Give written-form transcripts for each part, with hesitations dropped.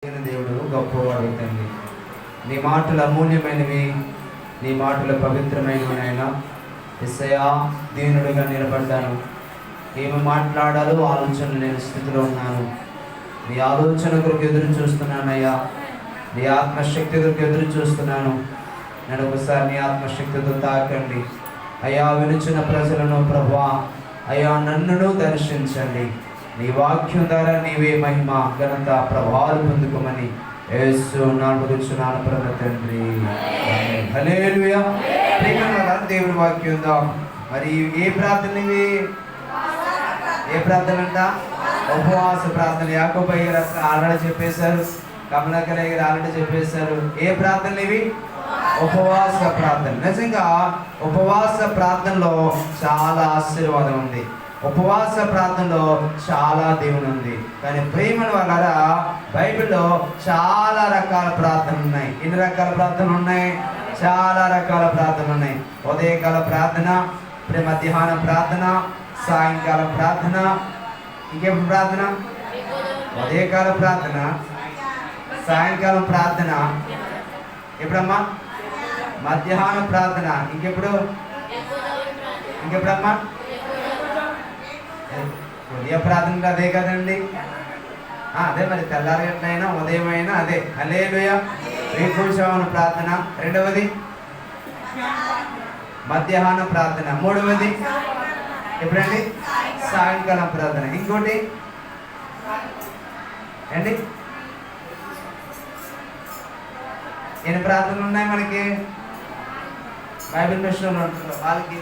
దేవుడు గొప్పవాడు తండ్రి. నీ మాటలు అమూల్యమైనవి, నీ మాటలు పవిత్రమైనవి నాయనా. యేసయ్యా, దీనుడిగా నిలబడ్డాను. ఏమి మాట్లాడాలో ఆలోచన లేని స్థితిలో ఉన్నాను. నీ ఆలోచన కొరకు ఎదురు చూస్తున్నానయ్యా. నీ ఆత్మశక్తి కొరకు ఎదురు చూస్తున్నాను. నేను ఒకసారి నీ ఆత్మశక్తితో తాకండి అయ్యా. వినుచున్న ప్రజలను ప్రభువా అయ్యా, నన్నును దర్శించండి. నీ వాక్యం ద్వారా నీవే మహిమ ఘనత ప్రభావాలు పొందుకోమని యేసు నామమున పరమ తండ్రి. హల్లెలూయా. దేవుని వాక్యం ఉందా? మరి ఏ ప్రార్థన ఇవి? ఏ ప్రార్థన అంట? ఉపవాస ప్రార్థన. యాకోబు గారు ఆల్రెడీ చెప్పేశారు, కమలాకర్ గారు ఆల్రెడీ చెప్పేశారు. ఏ ప్రార్థనలు ఇవి? ఉపవాస ప్రార్థన. నిజంగా ఉపవాస ప్రార్థనలో చాలా ఆశీర్వాదం ఉంది. ఉపవాస ప్రార్థనలో చాలా దేవుని ఉంది. కానీ ప్రేమల వల్ల బైబిల్లో చాలా రకాల ప్రార్థనలు ఉన్నాయి. ఎన్ని రకాల ప్రార్థనలు ఉన్నాయి? చాలా రకాల ప్రార్థనలు ఉన్నాయి. ఉదయకాల ప్రార్థన, మధ్యాహ్న ప్రార్థన, సాయంకాలం ప్రార్థన, ఇంకెప్పుడు ప్రార్థన? ఉదయకాల ప్రార్థన, సాయంకాలం ప్రార్థన, ఎప్పుడమ్మా? మధ్యాహ్న ప్రార్థన, ఇంకెప్పుడమ్మా? ఉదయ ప్రార్థన అదే కదండి. అదే మరి తెల్లారి ఎట్లయినా ఉదయం అయినా అదే. హల్లెలూయా. వేకువజామున ప్రార్థన. రెండవది మధ్యాహ్న ప్రార్థన. మూడవది ఎప్పుడండి? సాయంకాలం ప్రార్థన. ఇంకోటి ఏంటి? ఎన్ని ప్రార్థనలు ఉన్నాయి మనకి? బైబిల్ మిషన్లో వాళ్ళకి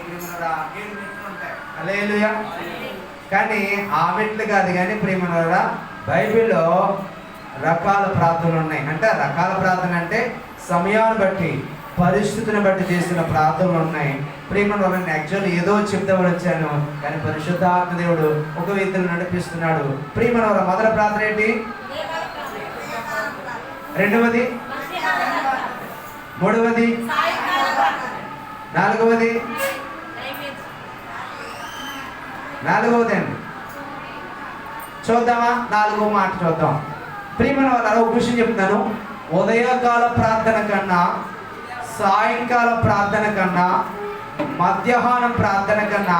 ఉంటాయి. హల్లెలూయా. కానీ ఆ మెట్లు కాదు. కానీ ప్రియమనులారా, బైబిల్లో రకాల ప్రార్థనలు ఉన్నాయి. అంటే రకాల ప్రార్థన అంటే సమయాన్ని బట్టి, పరిస్థితిని బట్టి చేసిన ప్రార్థనలు ఉన్నాయి. ప్రియమనులారా, యాక్చువల్లీ ఏదో చెప్తామని వచ్చాను, కానీ పరిశుద్ధాత్మ దేవుడు ఒక వ్యక్తిని నడిపిస్తున్నాడు. ప్రియమనులారా, మొదటి ప్రార్థన ఏంటి? రెండవది, మూడవది, నాలుగవది అండి. చూద్దామా? నాలుగో మాట చూద్దాం. ప్రియమైన వాళ్ళ ఒక విషయం చెప్తున్నాను. ఉదయకాల ప్రార్థన కన్నా, సాయంకాల ప్రార్థన కన్నా, మధ్యాహ్నం ప్రార్థన కన్నా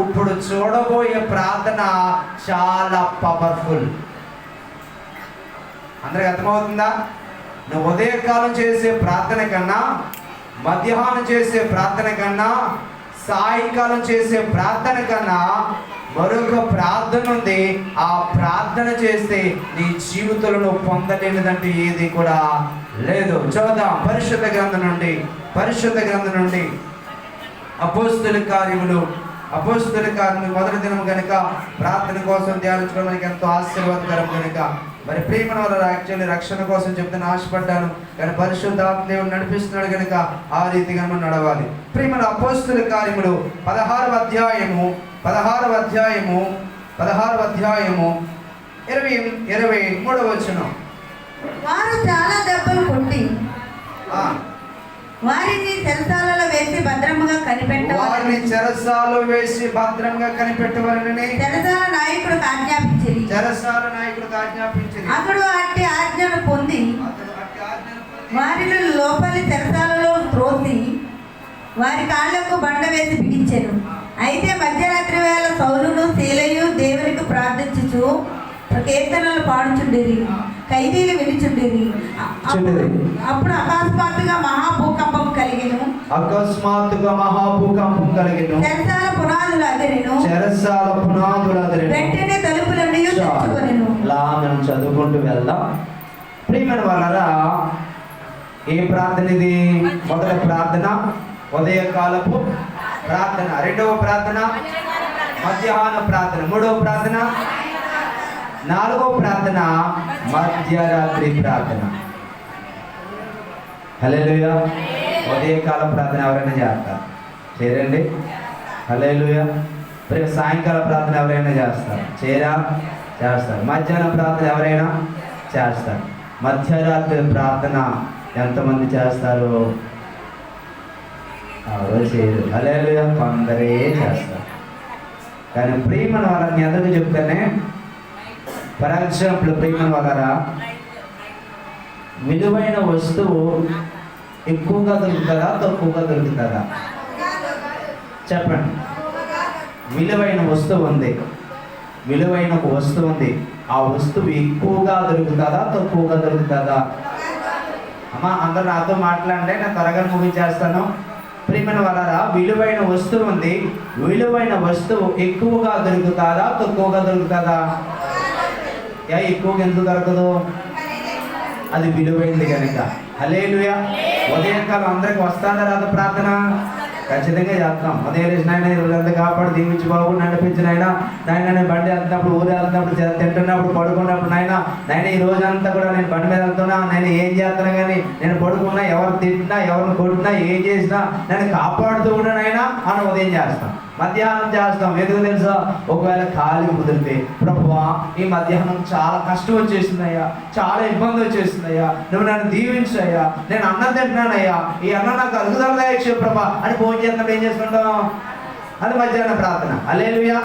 ఇప్పుడు చూడబోయే ప్రార్థన చాలా పవర్ఫుల్. అందరికి అర్థమవుతుందా? నువ్వు ఉదయకాలం చేసే ప్రార్థన కన్నా, మధ్యాహ్నం చేసే ప్రార్థన కన్నా, సాయంకాలం చేసే ప్రార్థన కన్నా మరొక ప్రార్థన ఉంది. ఆ ప్రార్థన చేస్తే నీ జీవితంలో పొందలేనిదంటే ఏది కూడా లేదు. చూద్దాం పరిశుద్ధ గ్రంథం నుండి అపోస్తుల కార్యములు మొదటి దినం కనుక ప్రార్థన కోసం ధ్యానించడం మనకి ఎంతో ఆశీర్వాదకరం కనుక మరి ప్రేమను వల్ల యాక్చువల్లీ రక్షణ కోసం చెప్తాను ఆశపడ్డాను. కానీ పరిశుద్ధాత్మ దేవుడు నడిపిస్తున్నాడు కనుక ఆ రీతిగా మనం నడవాలి. ప్రేమల అపోస్తుల కార్యములు 16వ అధ్యాయము 23వ వచనం. వారు చాలా దెబ్బలు కొట్టి వారిని చెరసాలలో వేసి భద్రంగా కనిపెట్టవాలని చెరసాల నాయకుడికి ఆజ్ఞాపించింది. అతడు అట్టి ఆజ్ఞను పొంది వారిని లోపలి చెరసాలలో త్రోసి వారి కాళ్లకు బండ వేసి బిగించెను. అయితే మధ్యరాత్రి వేళ సౌలును శీలయు దేవునికి ప్రార్థించుచు కీర్తనలు పాడుచుండేది, ఖైదీలు వినిచుండేది. అప్పుడు అకస్మాత్తుగా మహాభూకంపం కలిగెను. చెరసాల పునాదులు అదిరెను. వెంటనే తలుపులన్నీ తెరుచుకొనెను. మనం చదువుకుంటూ వెళ్దాం. ప్రియమైన వాళ్ళరా, ఏ ప్రార్థన ఇది? మొదటి ప్రార్థన ఉదయకాలపు ప్రార్థన, రెండవ ప్రార్థన మధ్యాహ్న ప్రార్థన, మూడవ ప్రార్థన, నాలుగవ ప్రార్థన మధ్యరాత్రి ప్రార్థన. హల్లెలూయా. ఉదయకాల ప్రార్థన ఎవరైనా చేస్తారు? చేరండి. హల్లెలూయా. సాయంకాల ప్రార్థన ఎవరైనా చేస్తారు? చేస్తారు. మధ్యాహ్న ప్రార్థన ఎవరైనా చేస్తారు. మధ్యరాత్రి ప్రార్థన ఎంతమంది చేస్తారు? ఎవరు చేయరు. హల్లెలూయా. కొందరే చేస్తారు. కానీ ప్రియమైన వాళ్ళని ఎందుకు చెప్తానే, ఫర్ ఎగ్జాంపుల్ ప్రియమైన వాళ్ళరా, విలువైన వస్తువు ఎక్కువగా దొరుకుతుందా తక్కువగా దొరుకుతుందా? చెప్పండి. విలువైన వస్తువు ఉంది, విలువైన ఒక వస్తువు ఉంది. ఆ వస్తువు ఎక్కువగా దొరుకుతుందా తక్కువగా దొరుకుతుందా? అమ్మా అందరూ నాతో మాట్లాడండి, నేను త్వరగా ముగించేస్తాను. ప్రియమైన వాళ్ళారా, విలువైన వస్తువు ఉంది. విలువైన వస్తువు ఎక్కువగా దొరుకుతుందా తక్కువగా దొరుకుతుందా? ఎక్కువగా ఎందుకు దొరకదు? అది విలువైంది కనుక. హల్లెలూయా. ఉదయకాలం అందరికి వస్తుందా రాదు ప్రార్థన? ఖచ్చితంగా చేస్తాం. ఉదయం లేచి నాయన రోజంతా కాపాడు, దీవించి బాబు నడిపించిన ఆయన నాయన బండి వెళ్తున్నప్పుడు, ఊరు వెళ్తున్నప్పుడు, తింటున్నప్పుడు, పడుకున్నప్పుడు నాయన ఈ రోజంతా కూడా నేను బండి మీద వెళ్తున్నా, నేను ఏం చేస్తున్నా కానీ నేను పడుకున్నా, ఎవరు తిట్టినా, ఎవరిని కొట్టినా, ఏం చేసినా నేను కాపాడుతూ ఉన్నానైనా అని ఉదయం చేస్తాం. మధ్యాహ్నం చేస్తాం. ఎందుకు తెలుసా? ఒకవేళ ఖాళీ కుదిరితే, ప్రభువా ఈ మధ్యాహ్నం చాలా కష్టం వచ్చేసిందయ్యా, చాలా ఇబ్బంది వచ్చేసిందయ్యా, నువ్వు నన్ను దీవించయ్యా, నేను అన్నం తింటున్నానయ్యా, ఈ అన్నం నాకు అరుగుదల దయచేయు ప్రభా అని ఫోన్ చేస్తున్నప్పుడు ఏం చేసుకుంటాం? అది మధ్యాహ్నం ప్రార్థన. హల్లెలూయా.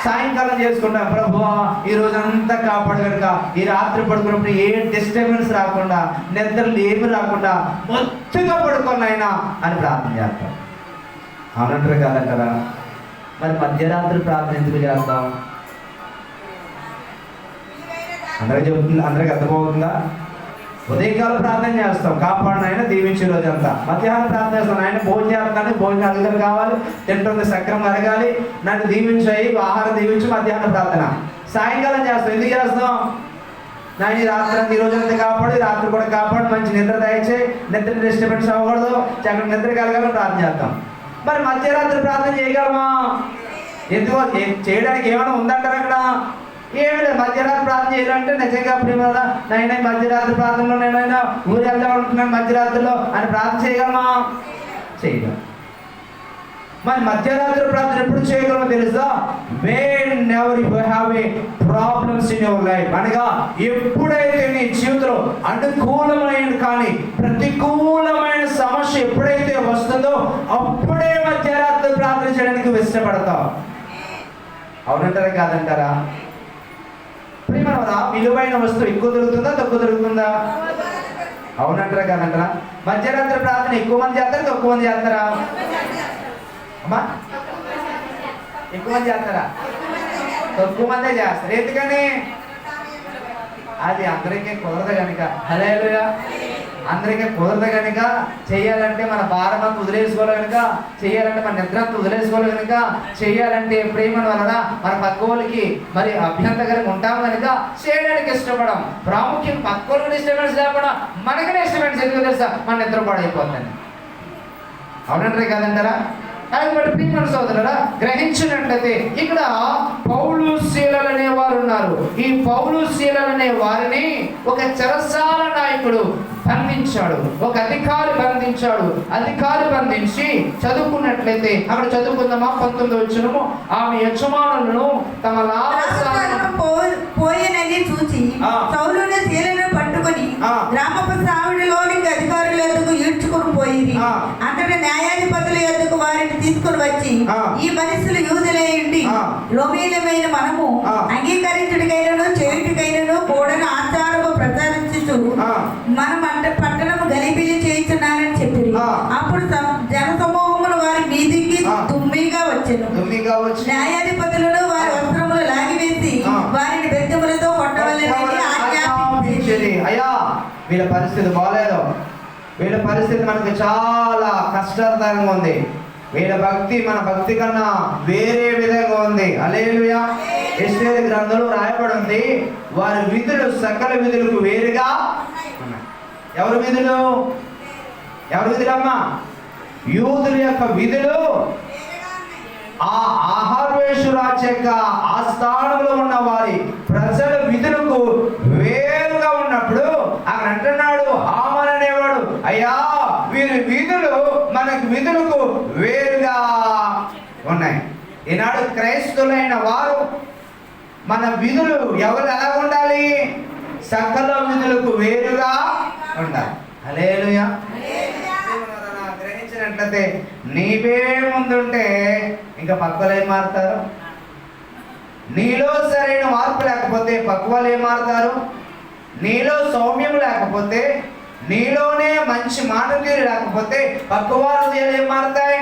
సాయంకాలం చేసుకుంటాం, ప్రభువా ఈ రోజంతా కాపాడు కనుక ఈ రాత్రి పడుకున్నప్పుడు ఏ డిస్టర్బెన్స్ రాకుండా, నిద్రలు ఏమి రాకుండా మొత్తగా పడుకున్నాయినా అని ప్రార్థన చేస్తాం. అవునంటారు కాదంటారా? మరి మధ్యరాత్రి ప్రార్థన ఎందుకు చేస్తాం? అందరికి చెబుతుంది, అందరికి అర్థమవుతుందా? ఉదయకాల ప్రార్థన చేస్తాం, కాపాడినైనా దీవించే రోజు అంతా. మధ్యాహ్నం ప్రార్థన చేస్తాం, ఆయన భోజనం చేస్తాను, భోజనం అడగలు కావాలి, తింటుంది సక్రం అడగాలి, నన్ను దీవించాయి, ఆహారం దీవించి మధ్యాహ్నం ప్రార్థన. సాయంకాలం చేస్తాం. ఎందుకు చేస్తాం? నాయన రాత్రి ఈ రోజు అంతా కాపాడు, రాత్రి కూడా కాపాడు, మంచి నిద్ర దయచేయి, నిద్ర డిస్టర్బెన్స్ అవ్వకూడదు, చక్కగా నిద్ర కలగాలని ప్రార్థన చేస్తాం. మరి మధ్యరాత్రి ప్రార్థన చేయగలమా? ఎందుకో చేయడానికి ఏమైనా ఉందంటారు అక్కడ? ఏమి లేదు. మధ్యరాత్రి ప్రార్థన చేయాలంటే నిజంగా ప్రేమ నైనా మధ్యరాత్రి ప్రార్థనలో నేనైనా ఊరు వెళ్దాం అనుకున్నాను మధ్యరాత్రిలో అని ప్రార్థన చేయగలమా? చేయగలం. మరి మధ్యరాత్రి ప్రార్థన ఎప్పుడు చేయగలమో తెలుసా? whenever you have a problems in your life, అనగా ఎప్పుడైతే నీ జీవితంలో అనుకూలమైన కానీ ప్రతికూలమైన సమస్య ఎప్పుడైతే వస్తుందో అప్పుడే మధ్యరాత్రి ప్రార్థన చేయడానికి ఇష్టపడతావు. అవునంటారా కాదంటారా? ప్రియమైనవారా, విలువైన వస్తువు ఎక్కువ దొరుకుతుందా తక్కువ దొరుకుతుందా? అవునంటారా కాదంటారా? మధ్యరాత్రి ప్రార్థన ఎక్కువ మంది చేస్తారా తక్కువ మంది చేస్తారా? అమ్మా ఎక్కువ మంది చేస్తారా? తక్కువ మందే చేస్తారు. ఎందుకని? అది అందరికీ కుదరదు కనుక. హల్లెలూయా. అందరికీ కుదరదు కనుక చెయ్యాలంటే మన భారం అంతా వదిలేసుకోవాలి కనుక, చెయ్యాలంటే మన నిద్ర అంతా వదిలేసుకోవాలి కనుక, చెయ్యాలంటే ఎప్పుడేమని వలన మన పక్క వాళ్ళకి మరి అభ్యంతరంగా ఉంటాం కనుక చేయడానికి ఇష్టపడం. ప్రాముఖ్యం పక్క వాళ్ళకి డిస్టర్బెన్స్ లేకుండా మనకనే డిస్టర్బెన్స్. ఎందుకు తెలుసా? మన నిద్ర పాడైపోతుంది. అవునంటారే కాదంటారా? కాబట్టి ప్రియమైన సోదరులారా, గ్రహించినట్లయితే ఇక్కడ పౌలు శీలలు అనే వారు ఉన్నారు. ఈ పౌలు శీలలు అనే వారిని ఒక చెరసాల నాయకుడు బంధించాడు, ఒక అధికారి బంధించాడు. అధికారి బంధించి చదువుకున్నట్లయితే అక్కడ చదువుకుందామా 19వ వచనము, ఆమె యజమానులను తమ పోయినని చూచి సౌలుని శీలను పట్టుకొని గ్రామపు సావిడిలోనికి అధికారుల ఎదుగు ఈడ్చుకొని పోయింది. అంతటి న్యాయాధిపతుల ఎదుగు వారిని తీసుకుని వచ్చి, ఈ మనుషులు యూదులేయండి, రోమీలమైన మనము అంగీకరించుడికైనను చేయుటికైనను కూడని ఆచారము ప్రచారించుచు మనం అంటే పట్టణము గలిబిలి చేయించున్నారని చెప్పి అప్పుడు జన సమూహములు వారి మీదికి దుమ్మిగా వచ్చాను. న్యాయాధిపతులను వారి వస్త్రములు లాగివేసి వారిని బెత్తములతో కొట్టవలెనని ఆజ్ఞాపించేది. అయ్యా వీళ్ళ పరిస్థితి బాగాలేదు, వీళ్ళ పరిస్థితి మనకు చాలా కష్టతరంగా ఉంది, వీళ్ళ భక్తి మన భక్తి కన్నా వేరే విధంగా ఉంది. హల్లెలూయా. ఎస్తేరు గ్రంథంలో రాయబడి ఉంది, వారి విధులు సకల విధులకు వేరుగా ఉన్నాయి. ఎవరి విధులు? ఎవరి విధులమ్మా? యూదుల యొక్క విధులు ఆ అహరోవేషురాజు యొక్క ఆస్థానంలో ఉన్న వారి ప్రజల విధులకు వేరుగా ఉన్నప్పుడు అక్కడ అంటున్నాడు హామాను అనేవాడు, అయ్యా వీరి విధులు మనకు విధులకు వేరుగా ఉన్నాయి. ఈనాడు క్రైస్తవులైన వారు మన విధులు ఎవరు ఎలా ఉండాలి? సకల విధులకు వేరుగా ఉండాలి. హల్లెలూయా. గ్రహించినట్లయితే నీవే ముందుంటే ఇంకా పక్కలు ఏం మారుతారు? నీలో సరైన మార్పు లేకపోతే పక్క వాళ్ళు ఏం మారుతారు? నీలో సౌమ్యం లేకపోతే, నీలోనే మంచి మాట తీరు లేకపోతే పక్కవారి హృదయాలు ఏం మారుతాయి?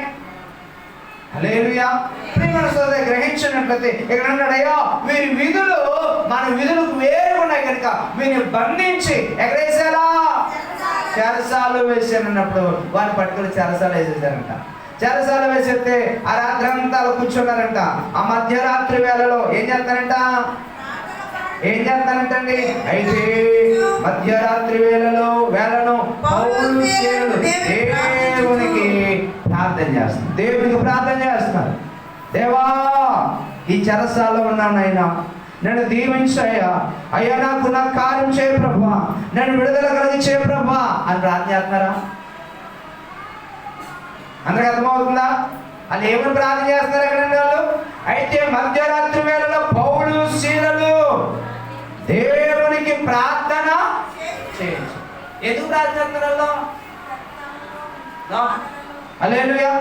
హల్లెలూయా. ప్రియమైన సోదరులు, గ్రహించినట్లయితే ఇక్కడ అన్నాడయ్యా, వీరి విధులు మన విధులకు వేరుగా ఉన్నాయి కనుక వీరిని బంధించి ఎగరేసారా, చెరసాలు వేసానన్నప్పుడు వారిని పట్టుకుని చెరసాలు వేసేసారంట. చెరసాలు వేసేస్తే ఆ రాత్రి అంతా కూర్చున్నారంట. ఆ మధ్యరాత్రి వేళలో ఏం చేస్తానంటండి? అయితే మధ్యరాత్రి వేళను పౌలు శీలలు దేవునికి ప్రార్థన చేస్తారు. దేవా, ఈ చెరసాలలో ఉన్నాను అయినా నన్ను దీవించయ్యా, అయ్యా నాకు కార్యం చేయ ప్రభువా, నన్ను విడుదల కలిగి చేయ ప్రభువా అని ప్రార్థన చేస్తున్నారా? అందరికి అర్థమవుతుందా? వాళ్ళు ఏమని ప్రార్థన చేస్తున్నారు ఎక్కడండి వాళ్ళు? అయితే మధ్యరాత్రి వేళలో పౌలు శీలలు దేవునికి ప్రార్థన చేయొచ్చు. ఎందుకు ప్రార్థన చేస్తున్నారు? హల్లెలూయా.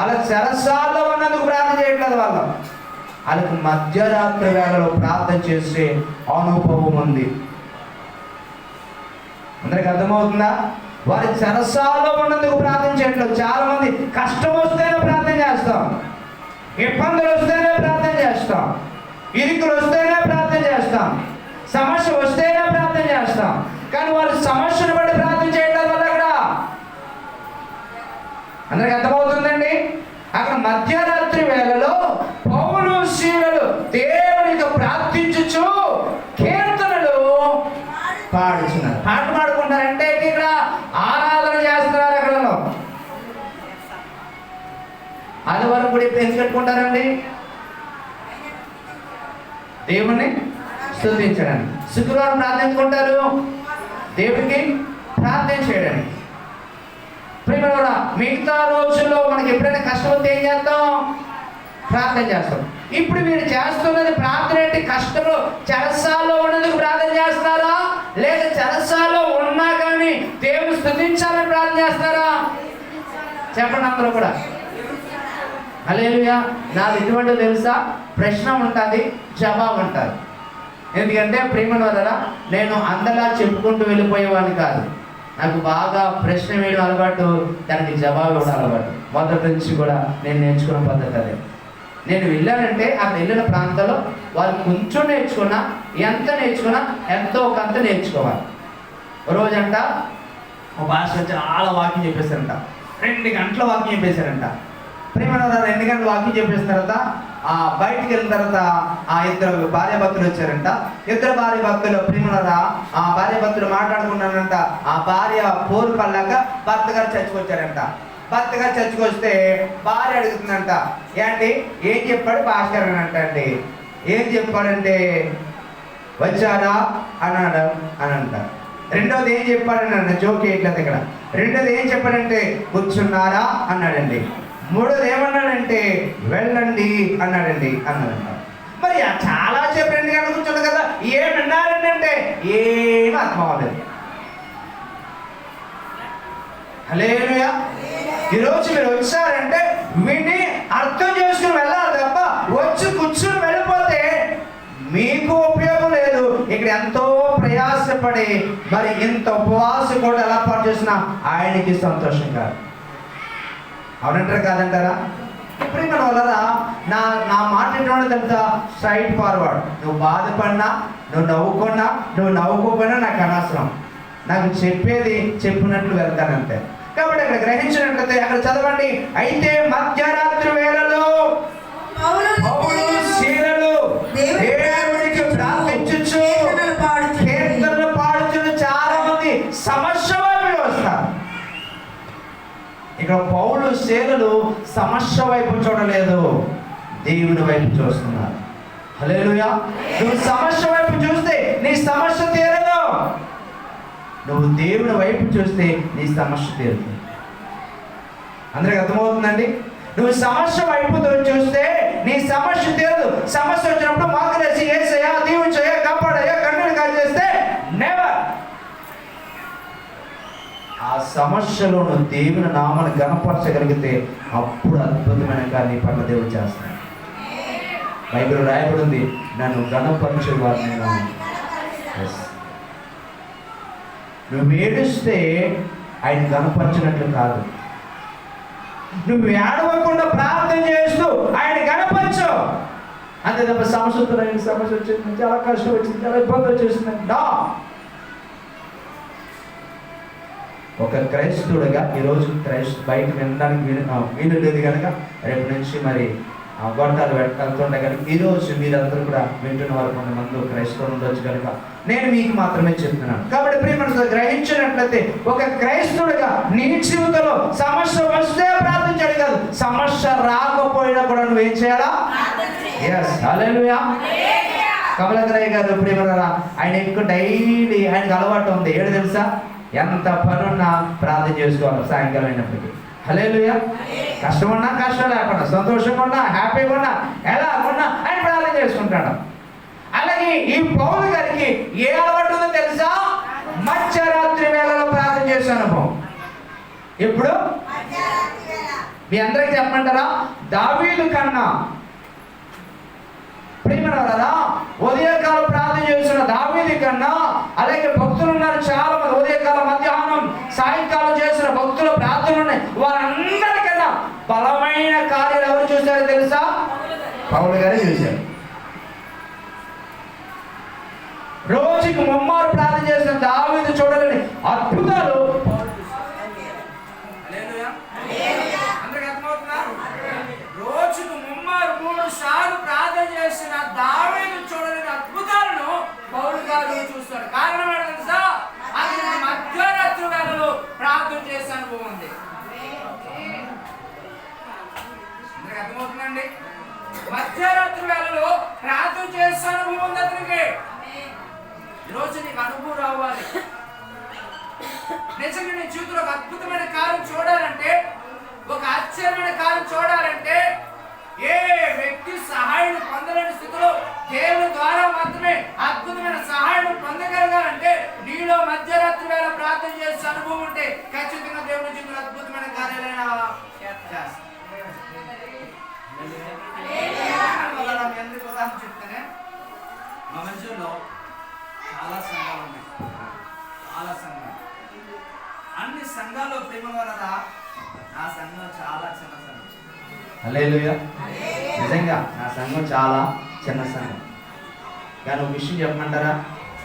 అలా చెరసాల్లో ఉన్నందుకు ప్రార్థన చేయట్లేదు వాళ్ళకి మధ్యరాత్రి వేళలో ప్రార్థన చేసే అనుభవం ఉంది. అందరికి అర్థమవుతుందా? వారి చెరసాల్లో ఉన్నందుకు ప్రార్థన చేయట్లేదు. చాలా మంది కష్టం వస్తేనే ప్రార్థన చేస్తాం, ఇబ్బందులు వస్తేనే ప్రార్థన చేస్తాం, ఇరుకులు వస్తేనే ప్రార్థన చేస్తాం, సమస్య వస్తేనే ప్రార్థన చేస్తాం. కానీ వాళ్ళు సమస్యను బట్టి ప్రార్థన చేయట్లేదు. వల్ల అక్కడ అందరికి అర్థమవుతుందండి? అక్కడ మధ్యరాత్రి వేళలో పౌలు శీలలు దేవునికి ప్రార్థించుచు కీర్తనలు పాడుచున్నారు. పాట పాడుకుంటారంటే ఇక్కడ ఆరాధన చేస్తున్నారు. అక్కడ ఆదివారం కూడా ఇప్పుడు ఎందుకు కట్టుకుంటారండి? దేవుణ్ణి స్తుతించడానికి. శుక్రవారం ప్రార్థించుకుంటారు దేవునికి ప్రార్థన చేయడానికి. ప్రియమైన మిగతా రోజుల్లో మనకి ఎప్పుడైనా కష్టం వస్తే ఏం చేస్తాం? ప్రార్థన చేస్తాం. ఇప్పుడు మీరు చేస్తున్నది ప్రార్థన ఏంటి? కష్టంలో చెరసాల్లో ఉన్నందుకు ప్రార్థన చేస్తున్నారా, లేదా చెరసాల్లో ఉన్నా కానీ దేవుని స్తుతించాలని ప్రార్థన చేస్తున్నారా? చెప్పండి అందరూ కూడా. హల్లెలూయా. నాది ఎటువంటి తెలుసా? ప్రశ్న ఉంటుంది, జవాబు ఉంటుంది. ఎందుకంటే ప్రియమైన వల్ల నేను అందలా చెప్పుకుంటూ వెళ్ళిపోయేవాడిని కాదు. నాకు బాగా ప్రశ్న వేయడం అలవాటు, దానికి జవాబు ఇవ్వడం అలవాటు. మొదటి నుంచి కూడా నేను నేర్చుకున్న పద్ధతి అదే. నేను వెళ్ళానంటే అక్కడ వెళ్ళిన ప్రాంతంలో వాళ్ళు కొంచెం నేర్చుకున్నా, ఎంత నేర్చుకున్నా ఎంతో కొంత నేర్చుకోవాలి. రోజంట ఒక భాష చాలా వాక్యం చెప్పేశారంట, 2 గంటల వాక్యం చెప్పేశారంట. ప్రియమైన 2 గంటల వాక్యం చెప్పేసిన తర్వాత బయటికి వెళ్ళిన తర్వాత ఆ 2 భార్యాభర్తలు వచ్చారంట. 2 భార్యాభర్తలు ప్రియమైన ఆ భార్యాభర్తలు మాట్లాడుకున్నారంట. ఆ భార్య పోరు పల్లాక భర్త గారు చచ్చిపోచ్చారంట. భర్త గారు చచ్చిపోస్తే భార్య అడుగుతుందంట, ఏంటి ఏం చెప్పాడు భాస్కర్ అని అండి. ఏం చెప్పాడంటే వచ్చారా అన్నాడు అని అంట. రెండోది ఏం చెప్పాడని జోక్ వేయట్లేదు ఇక్కడ. రెండోది ఏం చెప్పాడంటే కూర్చున్నారా అన్నాడండి. మూడోది ఏమన్నాడంటే వెళ్ళండి అన్నాడండి అన్నాడంట. మరి చాలా చెప్పి 2 గంటలు కూర్చుంది కదా, ఏమన్నారండి అంటే ఏమీ అర్థం అవ్వలేదు. హల్లెలూయా. ఈరోజు మీరు వచ్చారంటే వీటిని అర్థం చేసుకుని వెళ్ళాలి తప్ప వచ్చి కూర్చుని వెళ్ళిపోతే మీకు ఉపయోగం లేదు. ఇక్కడ ఎంతో ప్రయాసపడి మరి ఇంత ఉపవాసం కూడా ఎలా పాటు చేసినా ఆయనకి సంతోషం కాదు. అవునంటారా కాదంటారా? ఇప్పుడు మన వల్ల నా మాట తెలుసా? Straight forward. నువ్వు బాధపడినా, నువ్వు నవ్వుకోపోయినా నాకు అనవసరం. నాకు చెప్పేది చెప్పినట్లు వెళ్తానంతే. కాబట్టి అక్కడ గ్రహించినట్లయితే అక్కడ చదవండి. అయితే మధ్యరాత్రి వేళలో పౌలు శీలలు దేవునికి ప్రార్థించుచు కీర్తనలు పాడుచు చాలా మంది సమస్య వైపు వస్తారు. ఇక్కడ పౌలు శీలలు సమస్య వైపు చూడలేదు, దేవుని వైపు చూస్తున్నారు. హల్లెలూయా. నువ్వు సమస్య వైపు చూస్తే నీ సమస్య తీరదు. నువ్వు దేవుని వైపు చూస్తే నీ సమస్య తీరుతుంది. అందరికి అర్థమవుతుందండి? నువ్వు సమస్య వైపు చూస్తే నీ సమస్య తీరదు. సమస్య వచ్చినప్పుడు మాకులేసి యేసయ్యా దీవించయ్యా కాపాడయ్యా కన్నీరు కాల్చేస్తే నెవర్. ఆ సమస్యలో నువ్వు దేవుని నామాన్ని గణపరచగలిగితే అప్పుడు అద్భుతమైన కార్యం పట్ల దేవుడు చేస్తాడు. బైబిల్ రాయబడింది, నన్ను గణపరచే వారిని నువ్వు ఏడుస్తే ఆయన కనపరిచినట్లు కాదు, నువ్వు ఏడవకుండా ప్రార్థన చేస్తూ ఆయన కనపరచు. అంతే తప్ప సమస్య వచ్చింది, చాలా కష్టం వచ్చింది, చాలా ఇబ్బంది వచ్చేసింది. ఒక క్రైస్తవుడుగా ఈరోజు బయట వినడానికి వీలు లేదు కనుక రేపు నుంచి మరి గొట్టాలు వెళ్తుంటే కనుక ఈరోజు మీరందరూ కూడా వింటున్న వారు కొంతమంది క్రైస్తవులు ఉండొచ్చు కనుక నేను మీకు మాత్రమే చెప్తున్నాను. కాబట్టి ప్రియమైన గ్రహించినట్లయితే ఒక క్రైస్తవుడిగా నీ జీవితంలో సమస్య వస్తే ప్రార్థించాడు కాదు, సమస్య రాకపోయినా కూడా నువ్వేం చేయాలా? ఎస్, హల్లెలూయా. కమలకరయ్య గారు ప్రియమైన ఆయన ఎక్కువ డైలీ ఆయనకు అలవాటు ఉంది, ఏడు తెలుసా, ఎంత పనున్నా ప్రార్థన చేసుకోవాలి సాయంకాలం అయినప్పటికీ. హల్లెలూయా. కష్టం ఉన్నా, కష్టం లేకుండా, సంతోషంగా ఉన్నా, హ్యాపీగా ఉన్నా, ఎలా ఉన్నా ఆయన ప్రార్థన చేసుకుంటాడు. అలాగే ఈ పౌలు గారికి ఏ అలవాటు ఉందో తెలుసా? మధ్యరాత్రి వేళలో ప్రార్థన చేసే అనుభవం. ఇప్పుడు మీ అందరికి చెప్పమంటారా? దావీదు కన్నా ప్రియమైనవారా ఉదయకాలం ప్రార్థన చేస్తున్న దావీదు కన్నా, అలాగే భక్తులు ఉన్నారు చాలా మంది, ఉదయకాలం, మధ్యాహ్నం, సాయంకాలం చేసిన భక్తుల ప్రార్థనలు ఉన్నాయి. వారందరికన్నా బలమైన కార్యాలు ఎవరు చూశారో తెలుసా? పౌలు గారే చూశారు. రోజుకి ముమ్మారు ప్రార్థన చేసిన దావీదు చూడలేని అద్భుతాలు రోజుకు ముమ్మారు 3 సార్లు ప్రార్థన చేసిన దావీదు చూడలేని అద్భుతాలను పౌలు గారు చూస్తారు. కారణం ఏంటో తెలుసా? అది మధ్యరాత్రి వేళలో ప్రార్థన చేసే అనుభవం ఉంది. అర్థమవుతుందండి? మధ్యరాత్రి వేళలో ప్రార్థన చేసే అనుభవం ఉంది అతనికి. ఈరోజు నీకు అనుభవం రావాలి, నిజంగా నీ జీవితంలో ఒక అద్భుతమైన కార్యం చూడాలంటే, ఒక ఆశ్చర్యమైన కార్యం చూడాలంటే, ఏ వ్యక్తి సహాయం పొందలేని స్థితిలో దేవుని ద్వారా మాత్రమే అద్భుతమైన సహాయం పొందగలగాలంటే నీలో మధ్యరాత్రి వేళ ప్రార్థన చేసే అనుభవం ఉంటే ఖచ్చితంగా దేవుని జీవితంలో అద్భుతమైన కార్యాలైన చెప్తానే. మా మధ్యలో చాలా సంఘాలు ఉన్నాయి, చాలా సంఘాలు. అన్ని సంఘాల్లో ప్రేమ వలన నా సంఘం చాలా చిన్న సంఘం. హల్లెలూయా. నిజంగా నా సంఘం చాలా చిన్న సంఘం. కానీ ఒక విషయం చెప్పమంటారా?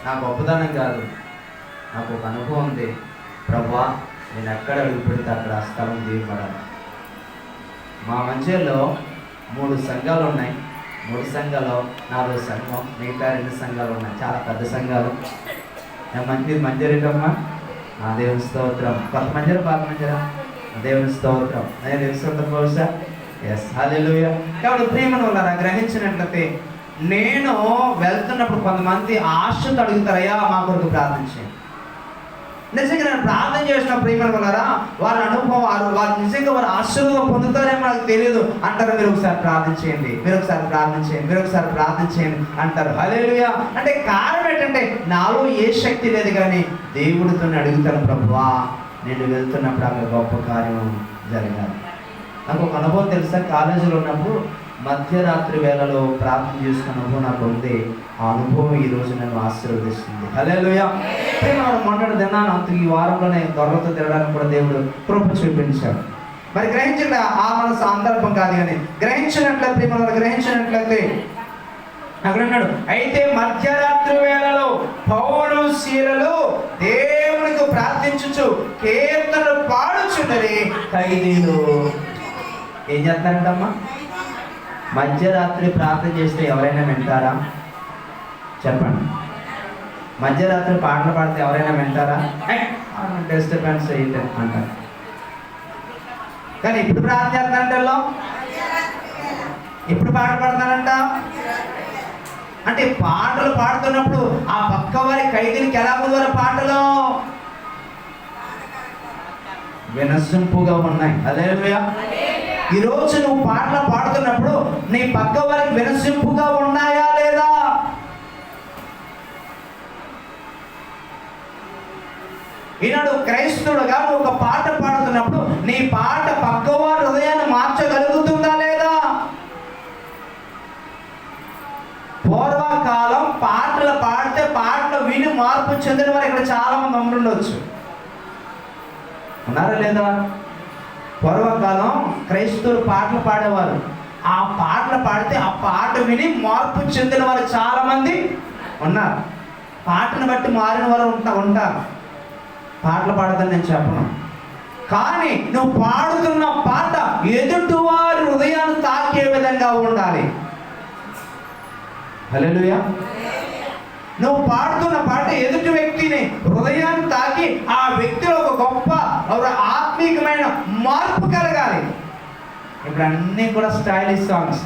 నా గొప్పదనం కాదు, నాకు ఒక అనుభవం ఉంది. ప్రభువా, నేను ఎక్కడ అడుగు పెడితే అక్కడ ఆ స్థలం దీయబడాలి. మా మంచిర్యాలలో 3 సంఘాలు ఉన్నాయి. 3 సంఘాలు, 4 సంఘం, మిగతా 2 సంఘాలు ఉన్నాయి. చాలా పెద్ద సంఘాలు. మంజరేటమ్మా, ఆ దేవుని స్తోత్రం. కొత్త మంజర, పాత మంజర, దేవుని స్తోత్రం. నేను తెలుసుకుంటాను బహుశా. ఎస్, హల్లెలూయా. కాబట్టి ప్రియమైన వాళ్ళారా గ్రహించినట్లయితే నేను వెళ్తున్నప్పుడు కొంతమంది ఆశతో అడుగుతారయ్యా మా కొరకు ప్రార్థించండి. నిజంగా నేను ప్రార్థన చేసిన ప్రియమైన వాళ్ళారా వారి అనుభవం, వారు నిజంగా వారు ఆశీర్వాదం పొందుతారేమో నాకు తెలియదు అంటారు. మీరు ఒకసారి ప్రార్థించేయండి, మీరు ఒకసారి ప్రార్థించేయండి, మీరు ఒకసారి ప్రార్థించేయండి అంటారు. హల్లెలూయా. అంటే కారణం ఏంటంటే నాలో ఏ శక్తి లేదు కానీ దేవుడితో అడుగుతాను, ప్రభువా నేను వెళ్తున్నప్పుడు అక్కడ గొప్ప కార్యం జరగాలి. నాకు ఒక అనుభవం తెలుసా, కాలేజీలో ఉన్నప్పుడు మధ్యరాత్రి వేళలో ప్రార్థన చేసుకున్న అనుభవం నాకు ఉంది. ఆ అనుభవం ఈరోజు నన్ను ఆశీర్వదిస్తుంది. హల్లెలూయా. మొన్నటి దినాన్ని అంత ఈ వారంలోనే దొరలతో తిరగడానికి కూడా దేవుడు కృప చూపించాడు. మరి గ్రహించిన ఆ మన సందర్భం కాదు కానీ గ్రహించినట్లయితే మనం గ్రహించినట్లయితే అక్కడ అన్నాడు, అయితే మధ్యరాత్రి వేళలో పౌలు శీలలు దేవునికి ప్రార్థించుచు కీర్తనలు పాడుచున్నది. ఖైదీలు ఏం చేస్తారంటమ్మా? మధ్యరాత్రి ప్రార్థన చేస్తే ఎవరైనా వింటారా? చెప్పండి. మధ్యరాత్రి పాటలు పాడితే ఎవరైనా వింటారా? డిస్టర్బెన్స్ అయితే అంటారు. కానీ ఇప్పుడు ప్రార్థన చేస్తానంటే ఇప్పుడు పాట పాడతానంట. అంటే పాటలు పాడుతున్నప్పుడు ఆ పక్క వారి ఖైదీలకి ఎలా ఉంది వారి పాటలు? వినసొంపుగా ఉన్నాయి. హల్లెలూయా. ఈరోజు నువ్వు పాటలు పాడుతున్నప్పుడు నీ పక్క వారికి వినసొంపుగా ఉన్నాయా లేదా? ఈనాడు క్రైస్తవుడుగా నువ్వు ఒక పాట పాడుతున్నప్పుడు నీ పాట పక్కవారి హృదయాన్ని మార్చగలుగుతుందా లేదా? పూర్వకాలం పాట పాటలు పాడితే పాటలు విని మార్పు చెందిన వారు ఇక్కడ చాలా మంది ఉండొచ్చు. ఉన్నారా లేదా? పూర్వకాలం క్రైస్తవులు పాటలు పాడేవారు. ఆ పాటలు పాడితే ఆ పాట విని మార్పు చెందిన వారు చాలా మంది ఉన్నారు. పాటను బట్టి మారిన వారు ఉంటారు. పాటలు పాడదని నేను చెప్పను, కానీ నువ్వు పాడుతున్న పాట ఎదుటివారి హృదయాన్ని తాకే విధంగా ఉండాలి. హల్లెలూయా. నువ్వు పాడుతున్న పాట ఎదుటి వ్యక్తిని హృదయాన్ని తాకి ఆ వ్యక్తిలో ఒక గొప్ప ఆత్మీయమైన మార్పు కలగాలి. ఇప్పుడు అన్నీ కూడా స్టైలిష్ సాంగ్స్,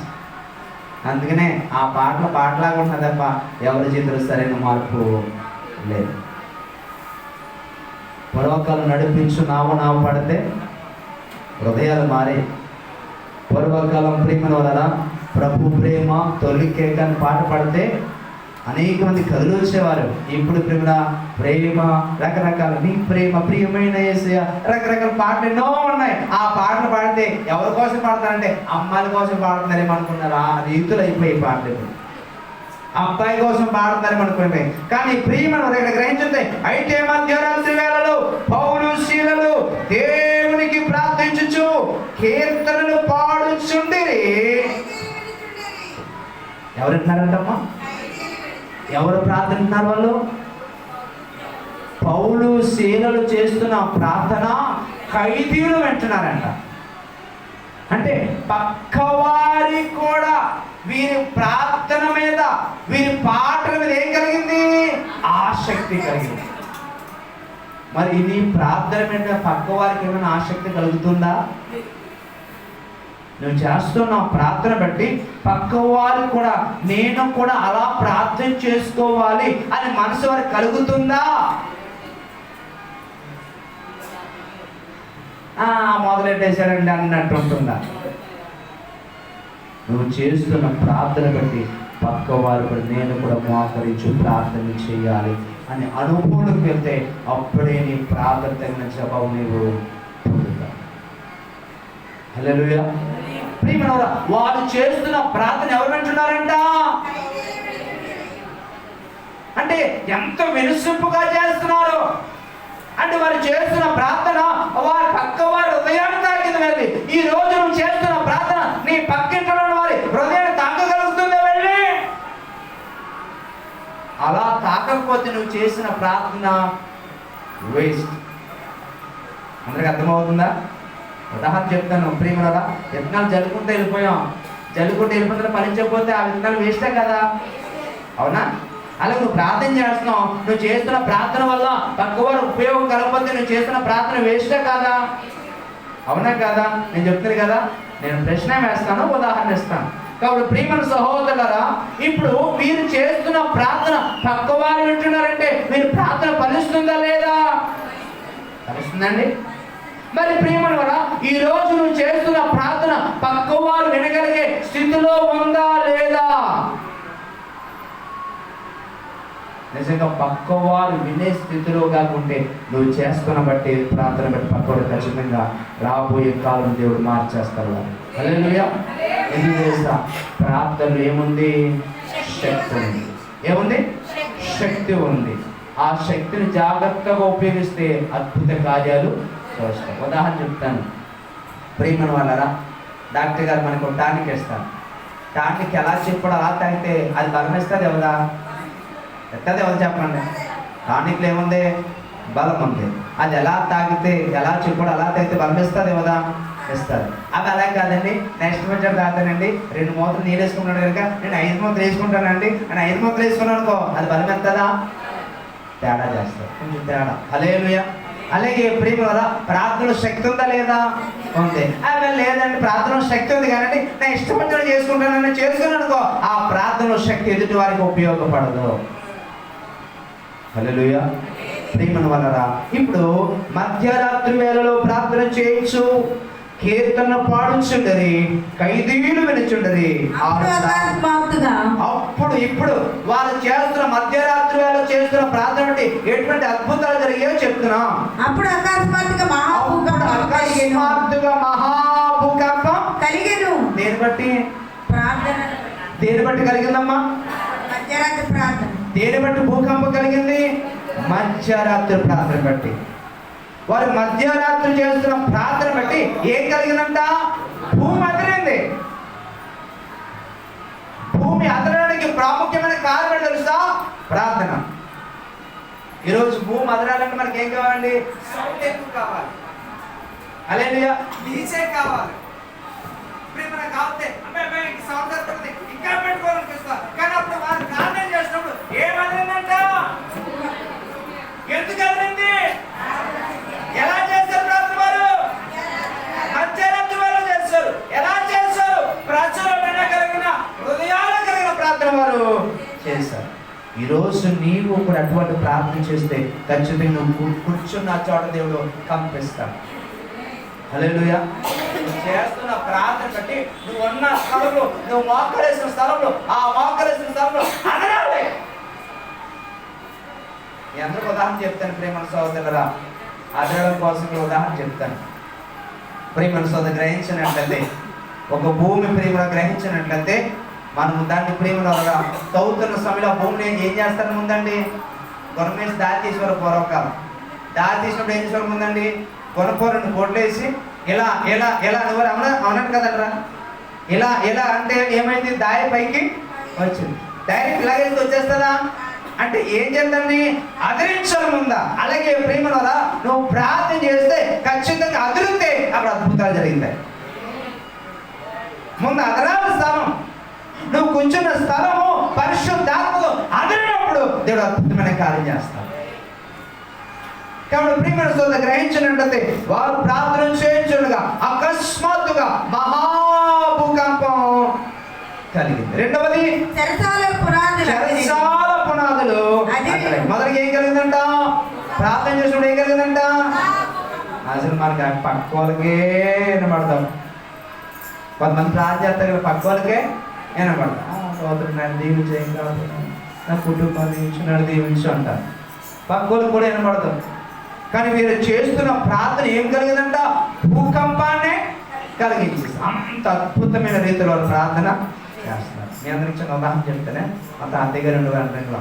అందుకనే ఆ పాటలు పాటలాగా ఉంటుంది తప్ప ఎవరి జీవితంలో సరైన మార్పు లేదు. పూర్వకాలం నడిపించు నావు నావు పడితే హృదయాలు మారే. పూర్వకాలం ప్రేమల వలన ప్రభు ప్రేమ తొలికేకని పాట పాడితే అనేక మంది కదులు వచ్చేవారు. ఇప్పుడు ప్రేమ రకరకాల నీ ప్రేమ ప్రియమైన యేసయ్య రకరకాల పాటలు ఎన్నో ఉన్నాయి. ఆ పాటలు పాడితే ఎవరి కోసం పాడతారంటే అమ్మాయిల కోసం పాడుతున్నారేమో అనుకున్నారు. ఆ రీతులు అయిపోయి పాటలు. ఇప్పుడు అబ్బాయి కోసం పాడుతున్నారేమో అనుకున్నాయి. కానీ ప్రియమైన ఇక్కడ గ్రహించుంటే అయితే మధ్యరాత్రి వేళలో పౌలు శీలలు దేవునికి ప్రార్థించుచు కీర్తనలు పాడుచుండిరి. ఎవరుంటున్నారంటమ్మా? ఎవరు ప్రార్థిస్తున్నారు? వాళ్ళు పౌలు శీలలు చేస్తున్న ప్రార్థన ఖైదీలు వింటున్నారంట. అంటే పక్కవారి కూడా వీరి ప్రార్థన మీద, వీరి పాటల మీద ఏం కలిగింది? ఆసక్తి కలిగింది. మరి నీ ప్రార్థన మీద పక్కవారికి ఏమైనా ఆసక్తి కలుగుతుందా? నువ్వు చేస్తున్న ప్రార్థన బట్టి పక్కవారు కూడా నేను కూడా అలా ప్రార్థన చేసుకోవాలి అని మనసు వారికి కలుగుతుందా? మొదలెట్టేశారండి అన్నట్టు ఉంటుందా? నువ్వు చేస్తున్న ప్రార్థన బట్టి పక్కవారు కూడా నేను కూడా మోకరించి ప్రార్థన చేయాలి అని అనుభవంలోకి వెళ్తే అప్పుడే నీ ప్రార్థన తగిన జవాబు నీవు పొందుతావు. హల్లెలూయా. ప్రియమైన వారు చేస్తున్న ప్రార్థన ఎవరు వింటున్నారంట? అంటే ఎంత వినుసింపుగా చేస్తున్నారు అంటే వారు చేస్తున్న ప్రార్థన వారి పక్క వారి హృదయాన్ని తాకింది. వెళ్ళి ఈ రోజు నువ్వు చేస్తున్న ప్రార్థన నీ పక్కింట్లో వారి హృదయాన్ని తాకగలుగుతుందా? వెళ్ళి అలా తాకకపోతే నువ్వు చేసిన ప్రార్థన వేస్ట్. అందరికి అర్థమవుతుందా? ఉదాహరణ చెప్తాను. ప్రియమైన విత్తనాలు జల్లుకుంటూ వెళ్ళిపోయాం. జల్లుకుంటూ వెళ్ళిపోతే ఫలించకపోతే ఆ విత్తనాలు వేస్టే కదా, అవునా? అలాగే నువ్వు ప్రార్థన చేస్తున్నావు. నువ్వు చేస్తున్న ప్రార్థన వల్ల పక్కవారు ఉపయోగం కలగకపోతే నువ్వు చేస్తున్న ప్రార్థన వేస్టే కదా, అవునా కదా? నేను చెప్తున్నాను కదా. నేను ప్రశ్న వేస్తాను, ఉదాహరణ ఇస్తాను. కాబట్టి ప్రియమైన సహోదరులారా, ఇప్పుడు మీరు చేస్తున్న ప్రార్థన పక్కవారు వింటున్నారంటే మీరు ప్రార్థన ఫలిస్తుందా లేదా? ఫలిస్తుందండి. మరి ప్రియమైన వారా, ఈ రోజు నువ్వు చేస్తున్న ప్రార్థన పక్కవారు వినగలిగే స్థితిలో ఉందా లేదా? నిజంగా పక్కవారు వినే స్థితిలో కాకుంటే నువ్వు చేస్తున్న బట్టి ప్రార్థన బట్టి పక్కవారు ఖచ్చితంగా రాబోయే కాలం దేవుడు మార్చేస్తారు. హల్లెలూయా. ఎందుకు చేస్తా? ప్రార్థనలో ఏముంది? శక్తి ఉంది. ఏముంది? శక్తి ఉంది. ఆ శక్తిని జాగ్రత్తగా ఉపయోగిస్తే అద్భుత కార్యాలు చూస్తాం. ఉదాహరణ చెప్తాను. ప్రియమైన వాళ్ళరా, డాక్టర్ గారు మనకు టానిక్ ఇస్తారు. టానిక్ ఎలా చెప్పాడు అలా తాగితే అది బలం ఇస్తుంది ఎవరా? ఎత్తది ఎవరు చెప్పండి? టానిక్లో ఏముంది? బలం ఉంది. అది ఎలా తాగితే ఎలా చెప్పాడు అలా తాగితే బలం ఇస్తుంది ఎవరా? ఇస్తారు. అది అలా కాదండి, నెక్స్ట్ వచ్చాడు తాగుతానండి 2 మూతలు నీళ్ళు వేసుకున్నాడు కనుక నేను 5 మూతలు వేసుకుంటానండి అని 5 మూతలు వేసుకున్నాను అనుకో, అది బలం ఎత్తదా? తేడా చేస్తారు, కొంచెం తేడా. హల్లెలూయా. అలాగే ప్రియమైన ప్రార్థనలో శక్తి ఉందా లేదా? ఉంది. అవి లేదండి ప్రార్థనలో శక్తి ఉంది కానీ నేను ఇష్టపడిన చేసుకుంటానని చేసుకున్నాను అనుకో, ఆ ప్రార్థనలో శక్తి ఎదుటి వారికి ఉపయోగపడదు. హల్లెలూయా. ప్రియమైన వాళ్ళరా, ఇప్పుడు మధ్యరాత్రి వేళలో ప్రార్థన చేయొచ్చు, కీర్తన పాడుచుండరి, ఖైదీలు వినుచుండరి. అప్పుడు ఇప్పుడు వారు చేస్తున్న మధ్యరాత్రి వేళ చేస్తున్న ప్రార్థన బట్టి ఎటువంటి అద్భుతాలు జరిగాయో చెప్తున్నా. అప్పుడు అకస్మాత్తుగా మహాభూకంపం కలిగెను. దేని బట్టి? ప్రార్థన. దేని బట్టి కలిగిందమ్మా? మధ్యరాత్రి ప్రార్థన. దేని బట్టి భూకంపం కలిగింది? మధ్యరాత్రి ప్రార్థన బట్టి. వారు మధ్యరాత్రి చేస్తున్న ప్రార్థన బట్టి ఏం కలిగిందంట? భూమి అదిరింది. భూమి అదరడానికి ప్రాముఖ్యమైన కారణం తెలుసా? ప్రార్థన. ఈరోజు భూమి అదరాలంటే మనకి ఏం కావాలండి? సౌండ్ ఎక్కువ కావాలి. హల్లెలూయా, డీజే కావాలి. ఇప్పుడు మనకు కావాలి అబ్బాయి సౌండ్ వస్తుంది ఇంకా పెట్టుకోవాలనిపిస్తా. కానీ అప్పుడు వారు ప్రార్థన చేసినప్పుడు ఏమదిరిందంట? ఎందుకు అదిరింది? ఎలా చేస్తారు ప్రార్థన? వారు మధ్యరాత్రి వారు చేస్తారు. ఎలా చేస్తారు? ప్రజలు వినగలిగిన హృదయాలు కలిగిన ప్రార్థన వారు చేస్తారు. ఈరోజు నీవు కూడా అటువంటి ప్రార్థన చేస్తే ఖచ్చితంగా నువ్వు కూర్చున్న చోట దేవుడు కంపిస్తాడు. హల్లెలూయా. నువ్వు చేస్తున్న ప్రార్థన బట్టి నువ్వు ఉన్న స్థలంలో, నువ్వు మోకరేసిన స్థలంలో, ఆ మోకరేసిన స్థలంలో అడగాలి. ఎందరికి ఉదాహరణ చెప్తాను ప్రేమ సోదరులరా, అడగడం కోసం ఉదాహరణ చెప్తాను. ప్రేమ సోదరు గ్రహించినట్లయితే, ఒక భూమి ప్రేమను గ్రహించినట్లయితే మనం దాన్ని ప్రేమలో తవ్వుతున్న సమయంలో భూమిని ఏం చేస్తారు ముందండి? గవర్నమెంట్ దారి తీసేవారు పూర్వకాలం. దారి తీసినప్పుడు ఏం చేసేవారు ముందండి? కొనపోరని బొడ్లేసి ఇలా ఇలా ఇలా ఎవరు అవునండి కదరా, ఇలా ఇలా అంటే ఏమైంది? దారి పైకి వచ్చింది. డైరెక్ట్ ఇలాగేసి వచ్చేస్తుందా అంటే ఏం చేద్దాన్ని? అదిరించడం ఉందా? అలాగే ప్రేమలో నువ్వు ప్రార్థన చేస్తే ఖచ్చితంగా అదిరితే అప్పుడు అద్భుతాలు జరిగింది. ముందు అదరాల స్థలం, నువ్వు కూర్చున్న స్థలము పరిశుద్ధాత్మలో అదిరినప్పుడు దేవుడు అద్భుతమైన కార్యం చేస్తాడు. కాబట్టి ప్రియమైన సోదరులు గ్రహించినట్లయితే వారు ప్రార్థన చేయించుండగా అకస్మాత్తుగా మహాభూకంపం కలిగింది. రెండవది చెరసాల పునాదులు. మొదటికి ఏం కలిగిందంట? ప్రార్థన చేసినప్పుడు ఏం కలిగిందంట? అసలు మనకి పక్క వాళ్ళకే వినబడతాం. కొంతమంది ప్రార్థన చేస్తారు కదా, పక్క వాళ్ళకే వినబడతాం. సోదరుడు నన్ను దీవించి, ఏం కాదు నా కుటుంబాన్ని దీవించున్నాడు దీవించు అంటారు. పక్క వాళ్ళకి కూడా వినబడతాం. కానీ మీరు చేస్తున్న ప్రార్థన ఏం కలిగిందంట? భూకంపాన్నే కలిగించేసి అంత అద్భుతమైన రీతిలో ప్రార్థన చేస్తున్నారు. మీ అందరికి చిన్న ఉదాహరణ చెప్తేనే మా తాతయ్య గారు 2 గంటలలో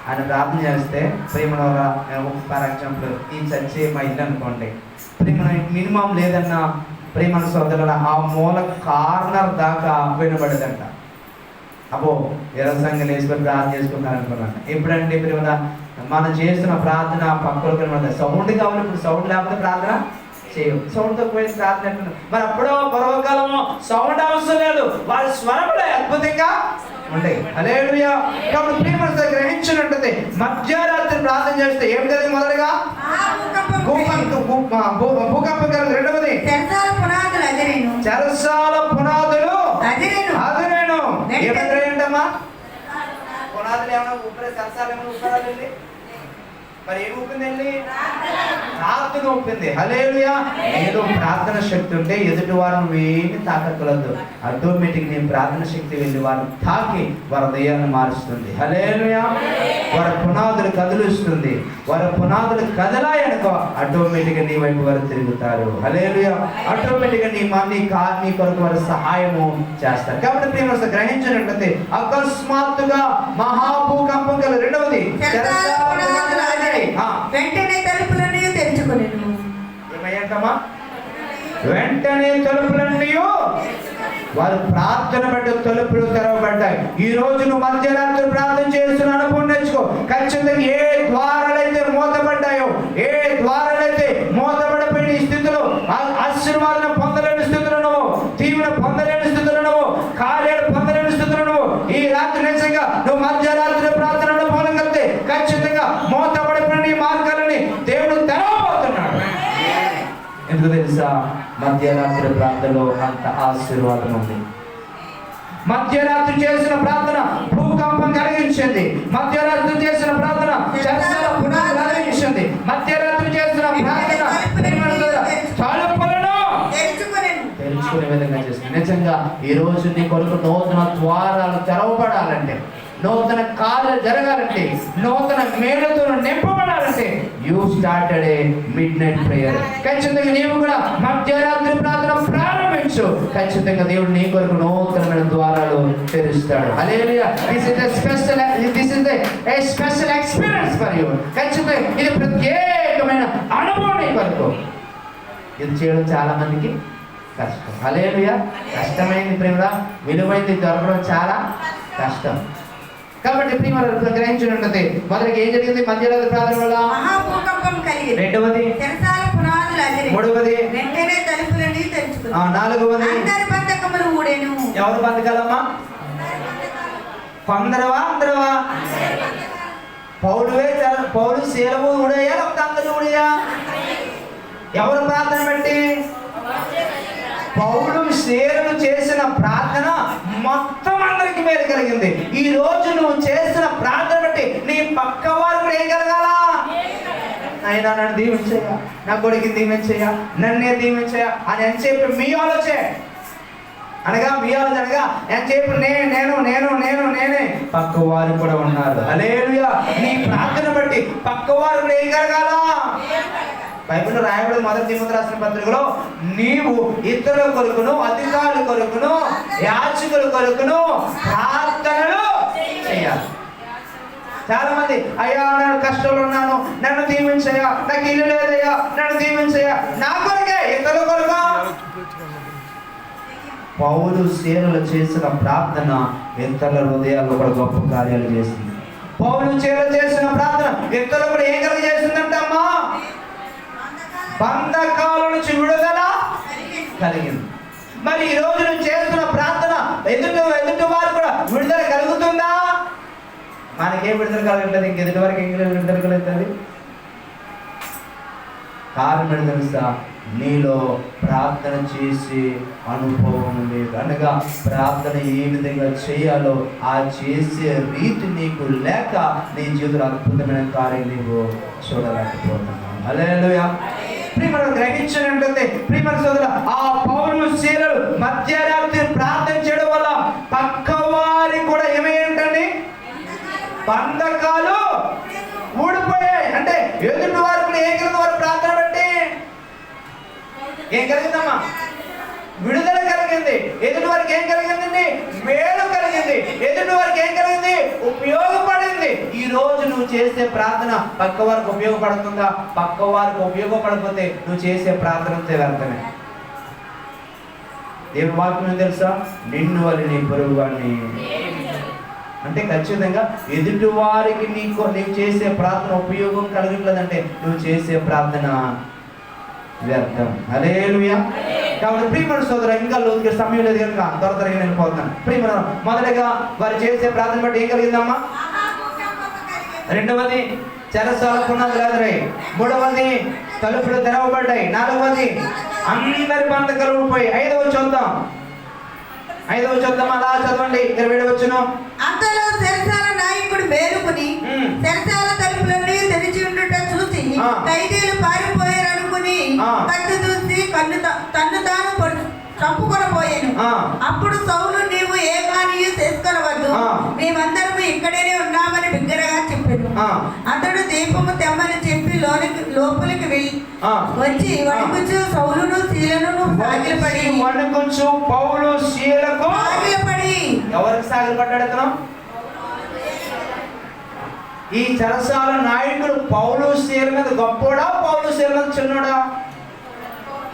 ఆయన ప్రార్థన చేస్తే ప్రేమలో ఫర్ ఎగ్జాంపుల్ ఈ చర్చి మా ఇల్లు అనుకోండి, ప్రేమ మినిమం లేదన్నా ప్రేమ సోదరుల ఆ మూల కార్నర్ దాకా వినబడదంట. అబ్బో సంఘం వేసుకొని ప్రార్థన చేసుకుంటారు అనుకున్నాను. ఎప్పుడంటే ప్రేమ మనం చేస్తున్న ప్రార్థన పక్కన సౌండ్ కావాలి. ఇప్పుడు సౌండ్ లేకపోతే ప్రార్థన చేయవు. సౌండ్తో పోయిన ప్రార్థన అంటున్నాం. మరి అప్పుడో పూర్వకాలము సౌండ్ అవసరం లేదు, వాళ్ళ స్వరములే అద్భుతంగా ఉంటాయి. హల్లెలూయా. కాబట్టి ప్రియమైన గ్రహించినట్లయితే మధ్యరాత్రి ప్రార్థన చేస్తే ఏం జరిగింది? మొదటగా భూకంపం కలిగింది. రెండవది చెరసాల పునాదులు అదిరేను. ఏమంటారేంటమ్మా? పునాదులు ఏమైనా ఊపిరి, చెరసాలు ఏమైనా ఊపిరాలండి? మరి ఏమి ఊపిందండి? ప్రార్థన ఊపింది. హల్లెలూయా. ఏదో ప్రార్థన శక్తి ఉంటే ఎదుటి వారిని ఏమి తాకక్కలదు. ఆటోమేటిక్ నీ ప్రార్థన శక్తి వెళ్ళి వారిని తాకి వారి హృదయాన్ని మారుస్తుంది. హల్లెలూయా. వారి పునాదులు కదిలిస్తుంది. వారి పునాదులు కదలాయనుకో ఆటోమేటిక్గా నీ వైపు వారు తిరుగుతారు. హల్లెలూయా. ఆటోమేటిక్గా నీ కొరకు వారి సహాయము చేస్తారు. కాబట్టి ప్రియమైన గ్రహించినట్లయితే అకస్మాత్తుగా మహాభూకంపం కల. రెండవది వెంటనే తలుపులన్నీ తెరుచుకొనెను. ఏమయ్యాకమ్మా? వెంటనే తలుపులన్నీ వారు ప్రార్థన బట్టి తలుపులు తెరవబడ్డాయి. ఈ రోజు నువ్వు మధ్యరాత్రి ప్రార్థన చేస్తున్న అనుభవం నేర్చుకో. ఖచ్చితంగా ఏ ద్వారాలైతే మూతపడ్డాయో, ఏ ద్వారాలైతే మూతపడిపోయిన ఈ స్థితిలో ఆశీర్వాదం పొందలేని స్థితిలో నువ్వు, దీవెన పొందలేని స్థితిలో నువ్వు, కార్యాలు పొందలేని స్థితిలో నువ్వు ఈ రాత్రి నిజంగా నువ్వు మధ్యరాత్రి ప్రార్థన అనుభవం కలిగితే ఖచ్చితంగా మూతపడిపోయిన ఈ మార్గాలని దేవుడు తెరవబోతున్నాడు. ఎందుకు తెలుసా? మధ్యరాత్రి ప్రార్థనలో అంత ఆశీర్వాదం ఉంది. మధ్యరాత్రి చేసిన ప్రార్థన భూకంపం కలిగించింది. మధ్యరాత్రి చేసిన ప్రార్థన చెరసాల పునాదులు కలిగించింది. మధ్యరాత్రి చేసిన ప్రార్థన తలుపులను తెరుచుకునే విధంగా చేసింది. నిజంగా ఈ రోజు నీ కొరకు నూతన ద్వారాలు తెరవబడాలంటే, నూతన కార్యాలు జరగాలంటే, నూతన మేలుతో నింపబడాలంటే you started a midnight prayer. ఖచ్చితంగా నీవు కూడా మధ్యరాత్రి ప్రార్థన ప్రారంభించు. జీవించు, ఖచ్చితంగా దేవుడు నీ కొరకు నూతనమైన ద్వారాలు తెరుస్తాడు. Hallelujah. This is a special experience for you. ఖచ్చితంగా ఇది ప్రత్యేకమైన అనుభవం నీ కొరకు. ఇది చేయడం చాలా మందికి కష్టం. హల్లెలూయా. కష్టమైంది ప్రేమ, విలువైంది దొరకడం చాలా కష్టం. కాబట్టి ప్రేమ గ్రహించినట్లయితే మొదటికి ఏం జరిగింది? మధ్యరాత్రి ప్రార్థన వల్ల మహాభూకంపం కలిగింది. రెండవది చెరసాల పునాదులు అదిరి. మూడవది వెంటనే తలుపులన్నీ తెరుచుకున్నాయి. నాలుగవది అందరి బంధకములు ఊడెను. ఎవరు బంధకాలమ్మా? కొందరవా అందరవా? పౌలు శీలము ఊడయ్యా లేకపోతే అందరూ ఊడయ్యా? ఎవరు ప్రార్థన బట్టి? పౌలు శీలలు చేసిన ప్రార్థన మొత్తం అందరికి మేలు కలిగింది. ఈ రోజు నువ్వు చేసిన ప్రార్థన బట్టి నీ పక్క వారు కూడా ఏం కలగాలా? అయినా నన్ను దీవించయ్యా, నా కొడుకుని దీవించయ్యా, నన్నే దీవించయ్యా అని అని చెప్పి మీ ఆలోచన అనగా అని చెప్పి నేనే పక్క వారు కూడా ఉన్నారు. హల్లెలూయా. నీ ప్రార్థన బట్టి పక్క వారు కూడా ఏం కలగాల? బైబిల్లో రాయబడి మొదటి తిమోతి రాసిన పత్రికలో నీవు ఇతరుల కొరకును, అధికారుల కొరకును, యాజకుల కొరకును ప్రార్థనలు చేయాలి. చాలా మంది అయ్యా నేను కష్టంలో ఉన్నాను, నన్ను దీవించయ్యా, నాకు ఇల్లు లేదయ్యా, నన్ను దీవించయ్యా. నా కొరకే, ఇతరుల కొరకు. పౌలు శీలలు చేసిన ప్రార్థన ఇతరుల హృదయాల్లో కూడా గొప్ప కార్యాలు చేసింది. పౌలు శీలలు చేసిన ప్రార్థన ఇతరులు కూడా ఏం కలిగజేసిందంటమ్మా? బంధకాల నుంచి విడుదల కలిగింది. మరి ఈ రోజు నువ్వు చేస్తున్న ప్రార్థన ఎదుటి వారు కూడా విడుదల కలుగుతుందా? మనకేం విడుదల కలగట్లేదు, ఇంక ఎదుటి వారికి ఏం విడుదల కలుగుతుంది? కారణం ఏంటో తెలుసా? నీలో ప్రార్థన చేసే అనుభవం లేదు. అనగా ప్రార్థన ఏ విధంగా చేయాలో ఆ చేసే రీతి నీకు లేక నీ జీవితంలో అద్భుతమైన కార్యం నీవు చూడలేకపోతున్నావు. హల్లెలూయా. ప్రియమైన గ్రహించినట్లయితే ప్రియమైన సోదర, ఆ పౌలు శీలలు మధ్యరాత్రి ప్రార్థన చేయడం వల్ల పక్క వారికి కూడా ఏమేంటండి? బంధకాలు ఊడిపోయాయి. అంటే ఎదుటి వారు కూడా ఏం కలిగింది? వారు ప్రార్థన బట్టి ఏం కలిగిందమ్మా? విడుదల కలిగింది. ఎదుటి వారికి ఏం కలిగిందండి? మేలు కలిగింది. ఎదుటి వారికి ఏం కలిగింది? ఉపయోగపడింది. ఈ రోజు నువ్వు చేసే ప్రార్థన పక్క వారికి ఉపయోగపడుతుందా? పక్క వారికి ఉపయోగపడకపోతే నువ్వు చేసే ప్రార్థన వ్యర్థమే. దేవుని వాక్యం తెలుసా? నిన్ను వల్ల నీ పొరుగు వారిని. అంటే ఖచ్చితంగా ఎదుటి వారికి నీవు చేసే ప్రార్థన ఉపయోగం కలగట్లేదంటే నువ్వు చేసే ప్రార్థన వ్యర్థం. హల్లెలూయా. కాబట్టి ప్రియమైన సోదర, ఇంకా లోతుగా సమయం లేదు కనుక త్వరగా నేను పోతున్నాను. ప్రియమైన మొదటగా వారు చేసే ప్రార్థన బట్టి ఏం కలిగిందమ్మా? రెండవది చెరసాల పునాదులు ఎదురయ్యాయి. మూడవది తలుపులు తెరవబడ్డాయి. నాలుగవది అందరి బంధకాలు ఊడిపోయి. ఐదవ చూద్దాం అలా చదవండి. 27 వచ్చును. అంతలో చెరసాల నాయకుడు మేలుకుని చెరసాల తలుపులన్నీ తెరిచి ఉండుట చూసి ఖైదీలు పారిపోయారనుకుని కన్ను చూసి తన్ను తాను చంపుకొనపోయాను. అప్పుడు సౌలు, నీవు ఏ హానియు చేసుకొనవద్దు, మేమందరము ఇక్కడే ఉన్నామని బిగ్గరగా చెప్పాను. అతడు దీపము తెమ్మని చెప్పి లోపలికి వచ్చి వణుకుచు సౌలును శీలను సాగిలపడి పౌలు శీలకు సాగిలపడి. ఎవరికి సాగిలపడ్డాడు అతను? ఈ చెరసాల నాయకుడు పౌలు శీల మీద గొప్పోడా, పౌలు శీల మీద చిన్నోడా?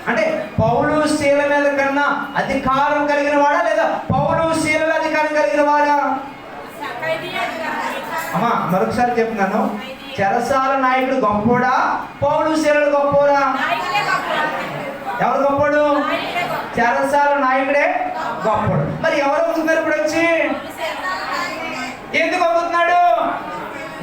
అంటే పౌలు శీల మీద కన్నా అధికారం కలిగిన వాడా, లేదా పౌలు శీల అధికారం కలిగిన వాడా? అమ్మా మరొకసారి చెప్తున్నాను, చెరసాల నాయకుడు గొప్పోడా, పౌలు శీలలు గొప్పోడా? ఎవరు గొప్పోడు? చెరసాల నాయకుడే గొప్పోడు. మరి ఎవరు అవుతున్నారు ఇప్పుడు వచ్చి? ఎందుకు అవుతున్నాడు?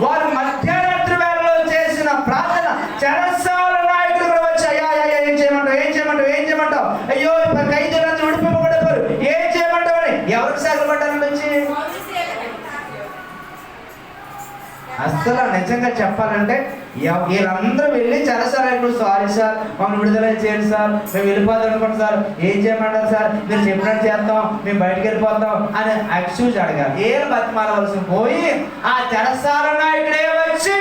వారు మధ్యరాత్రి వేళలో చేసిన ప్రార్థన చెరసాల నాయకుడు కూడా వచ్చి అయ్యా ఏం చేయమంటావు, అయ్యో ఖైదీలంతా విడిపింపబడిపోరు, ఏం చేయమంటావు అని ఎవరికి సాగపడ్డారని వచ్చి? అసలు నిజంగా చెప్పాలంటే వీళ్ళందరూ వెళ్ళి చెరసాల నాయకుడు, సారీ సార్ మమ్మల్ని విడుదల చేయండి సార్, మేము వెళ్ళిపోతాం అనుకోండి సార్, ఏం చేయమంటారు సార్, మీరు చెప్పినట్టు చేస్తాం, మేము బయటకు వెళ్ళిపోతాం అని ఎక్స్క్యూజ్ అడగాలి. ఏం బతిమాలవలసి పోయి ఆ చెరసాల నాయకుడే వచ్చి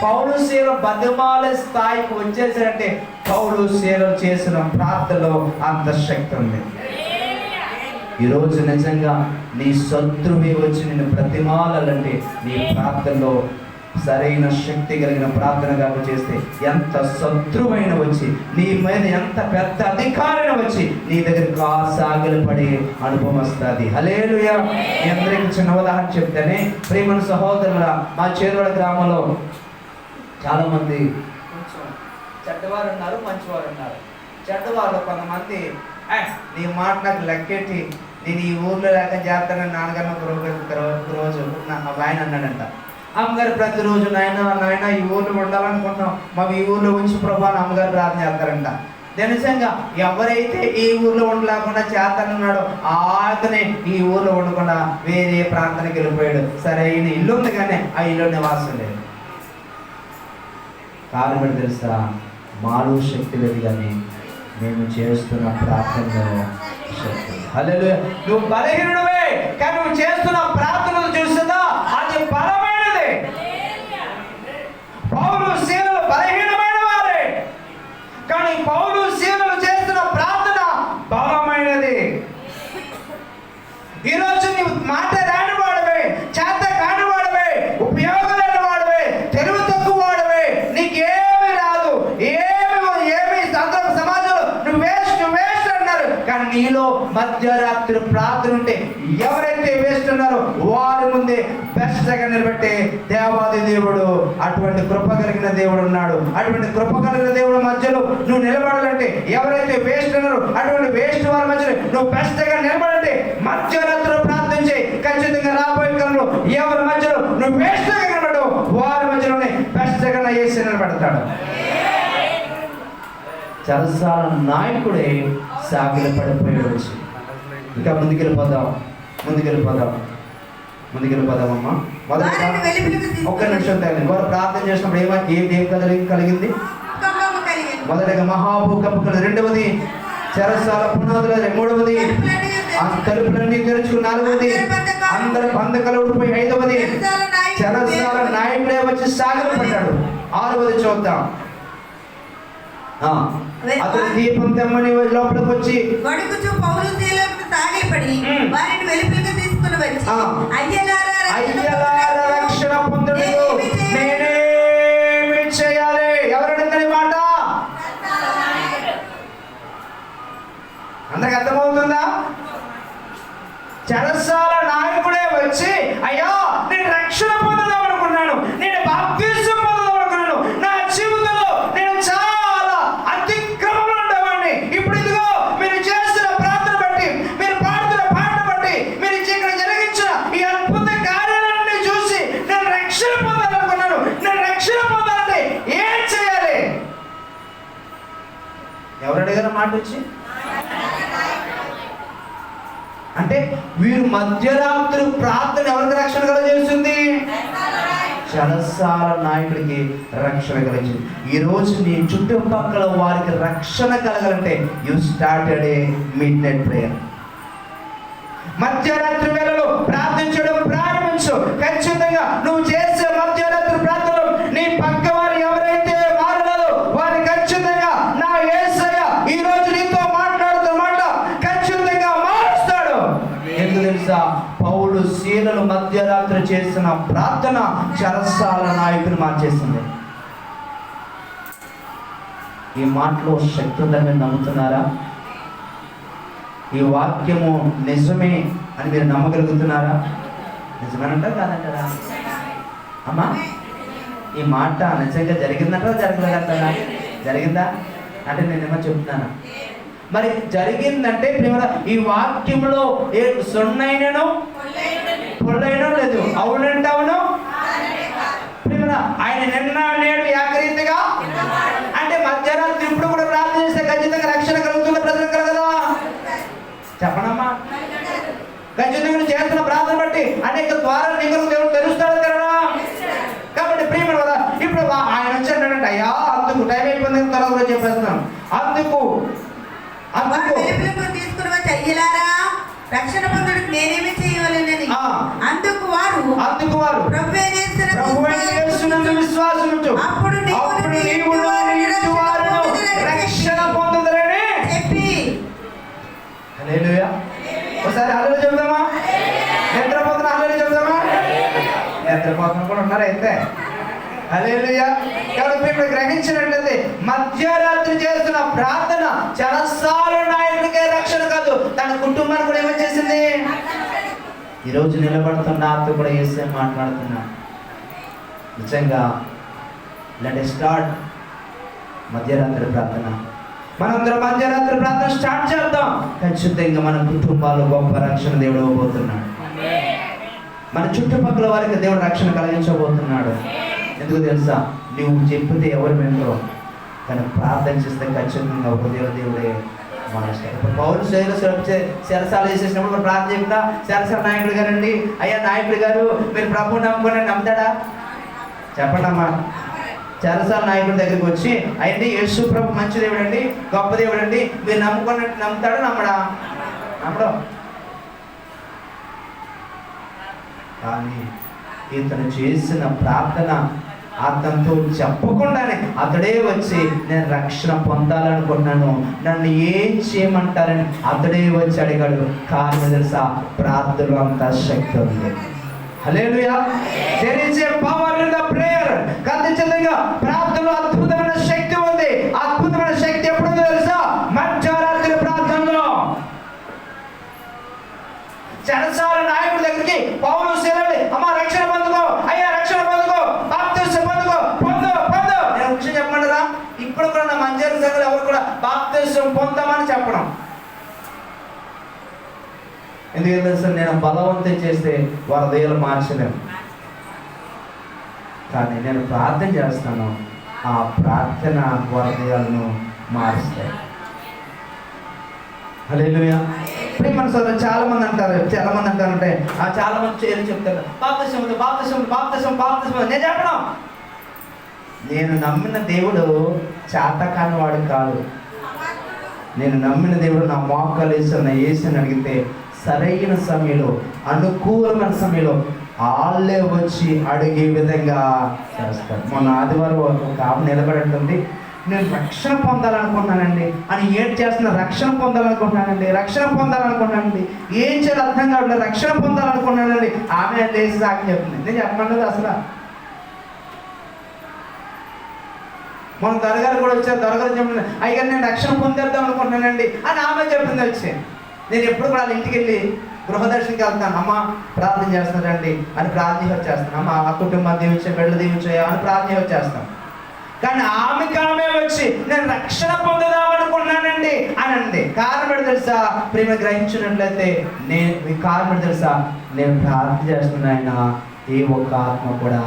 పౌలు శీల బతిమాలే స్థాయికి వచ్చేసారంటే పౌలు శీలలు చేసిన ప్రార్థనలో అంత శక్తి ఉంది. ఈరోజు నిజంగా నీ శత్రువే వచ్చి నిన్ను బ్రతిమాలంటే నీ ప్రార్థనలో సరైన శక్తి కలిగిన ప్రార్థన కాక చేస్తే ఎంత శత్రువైన వచ్చి నీ మీద ఎంత పెద్ద అధికారిని వచ్చి నీ దగ్గర కాసాగిలు పడే అనుభవం వస్తుంది. హల్లెలూయా. మీ అందరికీ చిన్న ఉదాహరణ చెప్తేనే, ప్రేమ సహోదరుల మా చేరువడ గ్రామంలో చాలామంది కొంచెం చెడ్డవారు ఉన్నారు, మంచివారు ఉన్నారు. చెడ్డవాళ్ళు కొంతమంది నీ మాట నాకు లెక్కెట్టి నేను ఈ ఊర్లో లేక చేస్తానని నాన్నగారు ఒక రోజు మా ఆయన అన్నాడంట. అమ్మగారు ప్రతిరోజు నాయన ఈ ఊర్లో ఉండాలనుకుంటున్నాం, మాకు ఈ ఊర్లో ఉంచి ప్రభా అని అమ్మగారు ప్రార్థన చేస్తారంట. నిజంగా ఎవరైతే ఈ ఊర్లో ఉండలేకుండా చేస్తానన్నాడో ఆతనే ఈ ఊర్లో ఉండకుండా వేరే ప్రాంతానికి వెళ్ళిపోయాడు. సరైన ఇల్లు ఉంది కానీ ఆ ఇల్లు నివాసం లేదు. కారణం తెలుసా? మాలో శక్తి లేదు కానీ మేము చేస్తున్న ప్రార్థనలో శక్తి. హల్లెలూయా. నువ్వు బలహీనుడివే కానీ నువ్వు చేస్తున్న ప్రార్థనలు చూస్తుందా అది బలమైనది. పౌలు శీలలు బలహీనమైన వారే కానీ పౌలు శీలలు చేస్తున్న ప్రార్థన బలమైనది. ఈరోజు నీవు మాట రాని వాడవే, చేత కాని వాడవే, ఉపయోగం లేని వాడవే, తెలుగు తక్కువ వాడవే, నీకేమీ రాదు, ఏమి సమాజంలో నువ్వు వేస్ట్ అన్నారు. కానీ నీలో మధ్యరాత్రి ప్రార్థన ఉంటే ఎవరైతే వేస్ట్ ఉన్నారో వారి ముందే బెస్ట్ గా నిలబెట్టే దేవాది దేవుడు, అటువంటి కృప కలిగిన దేవుడు ఉన్నాడు. అటువంటి కృప కలిగిన దేవుడు మధ్యలో నువ్వు నిలబడాలంటే, ఎవరైతే వేస్ట్ ఉన్నారో అటువంటి వేస్ట్ వారి మధ్యలో నువ్వు బెస్ట్ గా నిలబడంటే మధ్యరాత్రిలో ప్రార్థించి ఖచ్చితంగా రాబోయే కాలంలో ఎవరి మధ్యలో నువ్వు వేస్ట్ గా నిలబడు వారి మధ్యలోనే బెస్ట్ గా వేసి నిలబడతాడు. చరసాల నాయకుడే సాగిల పడిపోయాడు. ఇంకా ముందుకెళ్ళిపోదామమ్మా. ఒక్క నిమిషం తగిలింది. వారు ప్రార్థన చేసినప్పుడు ఏం కలిగింది? మొదటిగా మహాభూకంపం, రెండవది చెరసాల పునాదుల, మూడవది తలుపులన్నీ తెరుచుకు, నాలుగవది అందరు బంధకాలు ఊడిపోయి, ఐదవది చెరసాల నాయకుడే వచ్చి సాగిల పడ్డాడు. ఆరవది చూద్దాం. అతను దీపం తెమ్మని లోపలికి వచ్చి వణుకుచు పౌలు శీలను సాగిలపడి వారిని వెలుపలికి తీసుకుని వచ్చి అయ్యలారా రక్షణ పొందుటకు నేనేమి చేయాలి? ఎవరడిగిన మాట అందరికి అర్థమవుతుందా? చెరసాల నాయకుడే వచ్చి, అయ్యా నేను రక్షణ పొందుదాం అనుకున్నాను, నేను బాప్తిసం పొందుదాం అనుకున్నాను, నా జీవితంలో నేను చాలా అతిక్రమంలో ఉండేవాడిని. ఇప్పుడు ఇదిగో మీరు చేస్తున్న ప్రార్థన బట్టి, మీరు పాడుతున్న పాటను బట్టి, మీరు ఇక్కడ జరిగించిన ఈ అద్భుత కార్యాలన్నీ చూసి నేను రక్షణ పొందాలనుకున్నాను. నేను రక్షణ పొందాలంటే ఏం చేయాలి? ఎవరు అడిగారు మాట వచ్చి? అంటే వీరు మధ్యరాత్రి ప్రార్థన ఎవరికి రక్షణ కలగజేస్తుంది? చెరసాల నాయకుడికి రక్షణ కలిగింది. ఈ రోజు నీ చుట్టుపక్కల వారికి రక్షణ కలగాలంటే you started a midnight prayer. మధ్యరాత్రి వేళలో ప్రార్థించడం ప్రారంభించు. ఖచ్చితంగా నువ్వు చేసే మధ్యరాత్రి ప్రార్థనలో నీ పక్క వారు ఎవరైతే మారలేదో వారి ఖచ్చితంగా నా యేసయ్య ఈ రోజు నీతో మాట్లాడుతున్న మాట ఖచ్చితంగా మారుస్తాడు. ఎందుకు తెలుసా? పౌలు శీలలు మధ్యరాత్రి చేసిన ప్రార్థన చెరసాల నాయకుని మార్చేసింది. ఈ మాటలో శక్తి ఉందని మీరు నమ్ముతున్నారా? ఈ వాక్యము నిజమే అని మీరు నమ్మగలుగుతున్నారా? నిజమేనంటారా కాదంటారా? అమ్మా, ఈ మాట నిజంగా జరిగిందంటారా జరగలేదంటారా? జరిగిందా అంటే నేనేమో చెప్తున్నాను. మరి జరిగిందంటే ఈ వాక్యంలో ఏ సొన్నైనను పొల్లైనను లేదు. అవునంటే అవును, ఆయన నిన్న నేడు ఏకరీతిగా అంటే మధ్యరాత్రి ఇప్పుడు కూడా ప్రార్థన చేస్తే ఖచ్చితంగా రక్షణ కలుగుతుంది, ప్రజలు కలగదా? చెప్పనమ్మా. ఖచ్చితంగా చేస్తున్న ప్రార్థన బట్టి అనేక ద్వారాలు నీకు దేవుడు తెలుస్తాడు కదా. కాబట్టి ప్రియమైన కదా, ఇప్పుడు ఆయన వచ్చాడంటే అయ్యా అందుకు టైం అయిపోయింది తర్వాత కూడా చెప్పేస్తున్నాను. అందుకు తీసుకుని వచ్చి అయ్యలారా రక్షణ పొందుటకు నేనేమి చేయవలెనని. అందుకు వారు ప్రభువైన యేసునందు విశ్వాసముంచు, అప్పుడు నీవును రక్షణ పొందుదరని చెప్పి. హల్లెలూయా. ఒకసారి హల్లెలూయా చెప్దామా? నిద్రపోతున్నా హల్లెలూయా చెప్దామా? నిద్రపోతున్నా కూడా ఉన్నారు అయితే. హల్లెలూయా. కాబట్టి మీరు గ్రహించినట్లయితే మధ్యరాత్రి చేస్తున్న ప్రార్థన చాలాసార్లు నాయకుడికే రక్షణ కాదు, తన కుటుంబాన్ని కూడా ఏమని చేసింది. ఈరోజు నిలబడుతున్న నాతో కూడా యేసే మాట్లాడుతున్నా. నిజంగా లెట్ us స్టార్ట్ మధ్యరాత్రి ప్రార్థన. మనందరం మధ్యరాత్రి ప్రార్థన స్టార్ట్ చేద్దాం. ఖచ్చితంగా మన కుటుంబాల్లో గొప్ప రక్షణ దేవుడు ఇవ్వబోతున్నాడు. మన చుట్టుపక్కల వారికి దేవుడు రక్షణ కలిగించబోతున్నాడు. ఎందుకు తెలుసా? నువ్వు చెప్పితే ఎవరు వినరో, కానీ ప్రార్థన చేస్తే ఖచ్చితంగా ఒక దేవుడే మానేస్తాడు. ఇప్పుడు పౌరు శరసాలు వేసేసినప్పుడు ప్రార్థన చెప్తా, శరసాల నాయకుడు గారండి, అయ్యా నాయకుడు గారు మీరు ప్రభువు నమ్ముకుని నమ్ముతాడా? చెప్పండి అమ్మా. చెరసాల నాయకుడి దగ్గరికి వచ్చి, అయ్యండి యేసు ప్రభు మంచి దేవుడు అండి, గొప్ప దేవుడు అండి, మీరు నమ్ముకున్నట్టు నమ్ముతాడా? నమ్మడం. కానీ ఇతను చేసిన ప్రార్థన అతనితో చెప్పకుండానే అతడే వచ్చి నేను రక్షణ పొందాలనుకున్నాను, నన్ను ఏం చేయమంటారని అతడే వచ్చి అడిగాడు. కారణం తెలుసా? ప్రార్థనలో అంత శక్తి ఉంది. Hallelujah. There is a power in the prayer. ఖచ్చితంగా ప్రార్థనలో అద్భుతమైన శక్తి ఉంది. అద్భుతమైన శక్తి ఎప్పుడు తెలుసా? మధ్యరాత్రి ప్రార్థనలో. చెరసాల నాయకుడి దగ్గరికి పౌలు శీలని, అమ్మ రక్షణ పొందుకో, అయ్యా రక్షణ పొందుకో, బాప్తిసం పొందుకో, పొందు. నేను విషయం చెప్పమంటారా? ఇప్పుడు కూడా నా మంజూరు సంఘాలు ఎవరు కూడా బాప్తిసం పొందామని చెప్పడం. ఎందుకంటే తెలుసా? నేను బలవంతం చేస్తే వారి హృదయాలు మార్చలేము, కానీ నేను ప్రార్థన చేస్తాను, ఆ ప్రార్థన వారి హృదయాలను మారుస్తాయి. హల్లెలూయా. మన సోదరు చాలా మంది అంటారంటే చాలా మంది ఏం చెప్తారు, బాప్తిసం. నేను చెప్పడం, నేను నమ్మిన దేవుడు చాతకాని వాడు కాదు. నేను నమ్మిన దేవుడు నా మోకాలు వేసి అడిగితే సరైన సమయంలో, అనుకూలమైన సమయంలో వాళ్ళే వచ్చి అడిగే విధంగా చేస్తారు. మొన్న ఆదివారం ఒక ఆమె నిలబడి, నేను రక్షణ పొందాలనుకుంటున్నానండి అని ఏం చేస్తున్నా, రక్షణ పొందాలనుకుంటున్నానండి ఏం చేయాలి అర్థం కావట్లేదు, రక్షణ పొందాలనుకుంటున్నానండి. ఆమె లేచి సాకి చెప్తుంది. నేను చెప్పమన్నది అసలు. మన దొరగారు కూడా వచ్చారు, దొరగారు చెప్తుంది, అయ్యా నేను రక్షణ పొందేద్దాం అనుకుంటున్నానండి అని ఆమె చెప్తుంది వచ్చి. నేను ఎప్పుడు కూడా వాళ్ళ ఇంటికి వెళ్ళి గృహదర్శనకి వెళ్తాను, అమ్మ ప్రార్థన చేస్తానండి అని ప్రార్థన వచ్చేస్తాను, అమ్మ ఆ కుటుంబాన్ని దీవించే, బిడ్డలు దీవించాయా అని ప్రార్థన వచ్చేస్తాను. కానీ ఆమె వచ్చి నేను రక్షణ పొందుదామనుకున్నానండి అని అంది. కారణం తెలుసా? ప్రేమ గ్రహించినట్లయితే కారణం తెలుసా? నేను ప్రార్థన చేస్తున్నాయన ఏ ఒక్క ఆత్మ కూడా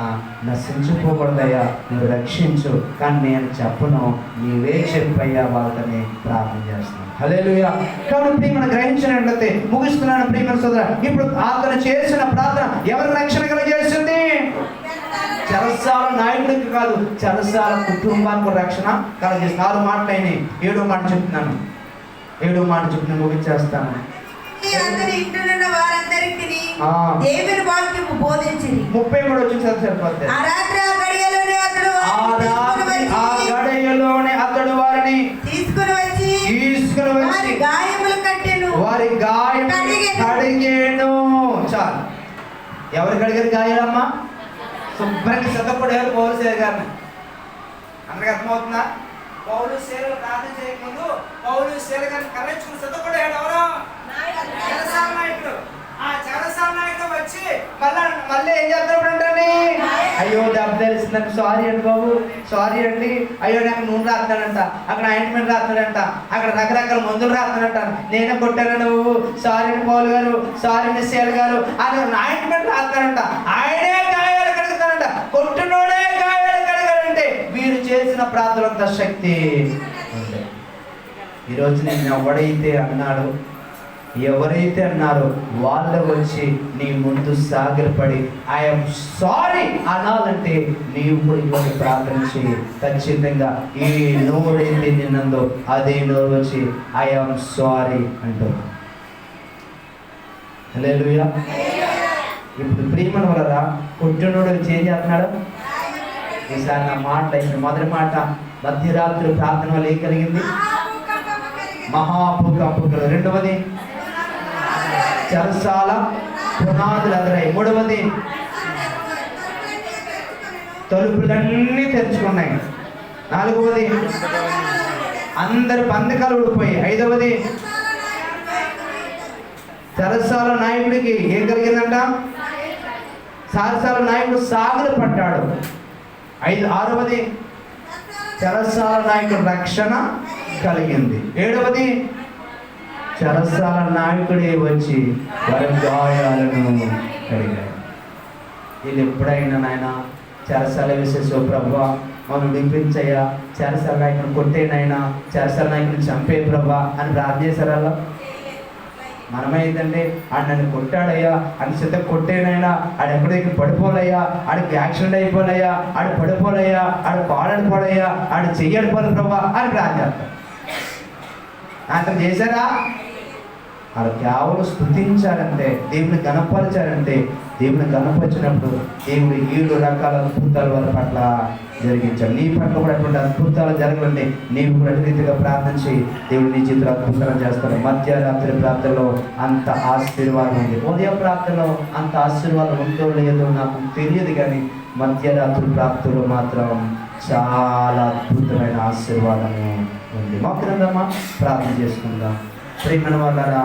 నశించుకోకూడదయ్యా, నువ్వు రక్షించు, కానీ నేను చెప్పను, నీవే చెప్పయ్యా వాళ్ళని ప్రార్థన చేస్తున్నాను. హల్లెలూయా. కాబట్టి ప్రియమను గ్రహించినట్లయితే ముగిస్తున్నాను. ప్రియమైన సోదరా, ఇప్పుడు అతను చేసిన ప్రార్థన ఎవరి రక్షణ కలిగజేస్తుంది? చెరసాల నాయకుడికి కాదు, చెరసాల కుటుంబానికి రక్షణ కలిగేస్తుంది. 6 మాటలు అయినాయి, 7వ మాట చెప్తున్నాను ముగించేస్తాను. అతని ఇంటినున్న వారందరికీ దేవుని వాక్యము బోధించింది. 33 వచ్చి సరిపోతుంది. ఆ రాత్రి ఆ గడియలోనే అతడు వారిని తీసుకుని వచ్చి వారి గాయములు కట్టెను, వారి గాయం కడిగేను. చాలు. ఎవరు కడిగారు గాయాలమ్మా? శుభ్రంగా చదవకూడదు పౌలు సేవ గారిని. అందరికి అర్థమవుతుందా? పౌలు సేవలు ప్రార్థన చేయకముందు పౌలు సేవ గారిని కరెక్షన్ చదవకూడదు. ఎవరు? చెరసాల నాయకుడు. ఆ చెరసాల నాయకుడు వచ్చి మళ్ళీ ఏం చేస్తాడు అంటే, అయ్యో దెబ్బ తెలిసిందండి, సారీ అండి బాబు, సారీ అండి, అయ్యో నాకు నూనె రాస్తాడంట, అక్కడ ఆయింట్మెంట్ రాస్తాడంట, అక్కడ రకరకాల మందులు రాస్తాడంట, నేనే కొట్టాను నువ్వు, సారీ అండి పౌలు గారు, సారీ అండి సేల్ గారు అని ఆయింట్మెంట్ రాస్తాడంట. ఆయనే గాయాలు కడుగుతాడంట. కొట్టునోడే గాయాలు కడగాలంటే వీరు చేసిన ప్రార్థనంత శక్తి ఉంది. ఈరోజు నేను ఎవరైతే అన్నారో వాళ్ళు వచ్చి నీ ముందు సాగిలపడి ఐఎమ్ సారీ అనాలంటే నీవు కూడా ఇటువంటి ప్రార్థన చేయి. ఖచ్చితంగా ఈ నోరైతే నిన్నందో అదే నోరు వచ్చి ఐఎమ్ సారీ అంటూ హల్లెలూయా. ఇప్పుడు ప్రియమైన వాళ్ళరా, కొట్టినోడు చేంజ్ చేస్తున్నాడు. ఈసారి నా మాట ఇప్పుడు మొదటి మాట, మధ్యరాత్రి ప్రార్థన వల్ల ఏం కలిగింది? మహాభూకంపం కలిగింది. రెండవది, చెరసాల పునాదులు ఎదురయ్యాయి. మూడవది, తలుపులన్నీ తెరుచుకున్నాయి. నాలుగవది, అందరి బంధకాలు ఊడిపోయాయి. ఐదవది, చెరసాల నాయకుడికి ఏం కలిగిందంట? చెరసాల నాయకుడు సాగులు పడ్డాడు. ఆరవది, చెరసాల నాయకుడు రక్షణ కలిగింది. ఏడవది, చెరసాల నాయకుడే వచ్చి వారి గాయాలను కలిగాడు. వీళ్ళు ఎప్పుడైనా నాయన చెరసాల వేసేసో ప్రభువా మమ్మల్ని వినిపించయ్యా, చెరసాల నాయకుని కొట్టేనైనా, చెరసాల నాయకుని చంపే ప్రభా అని ప్రార్థన చేశారా? మనమైందండి ఆడు నన్ను కొట్టాడయ్యా, అని సిద్ధ కొట్టేనైనా, ఆడు ఎక్కడికి పడిపోలయ్యా, ఆడికి యాక్సిడెంట్ అయిపోలయ్యా, ఆడు పడిపోలయ్యా, ఆడు పాడడిపోలయ్యా, ఆడు చెయ్యడిపోలే ప్రభా అని ప్రార్థన చేస్తాడు. అంత చేశారా? వాళ్ళు కేవలం స్తుతించాలంటే, దేవుని గణపరచాలంటే, దేవుని గణపరిచినప్పుడు దేవుడు 7 రకాల అద్భుతాలు వారి పట్ల జరిగించాడు. నీ పట్ల కూడా అటువంటి అద్భుతాలు జరగాలంటే నీవు కూడా రీతిగా ప్రార్థన చేయి. దేవుడు నీ చేతులు అద్భుతాలు చేస్తాడు. మధ్యరాత్రి ప్రార్థనలో అంత ఆశీర్వాదం ఉంది. ఉదయ ప్రార్థనలో అంత ఆశీర్వాదం ఉందో లేదో నాకు తెలియదు, కానీ మధ్యరాత్రి ప్రార్థనలో మాత్రం చాలా అద్భుతమైన ఆశీర్వాదము ఉంది. మాత్రమేమా ప్రార్థన చేసుకుందాం. ప్రియమైన వాళ్ళారా,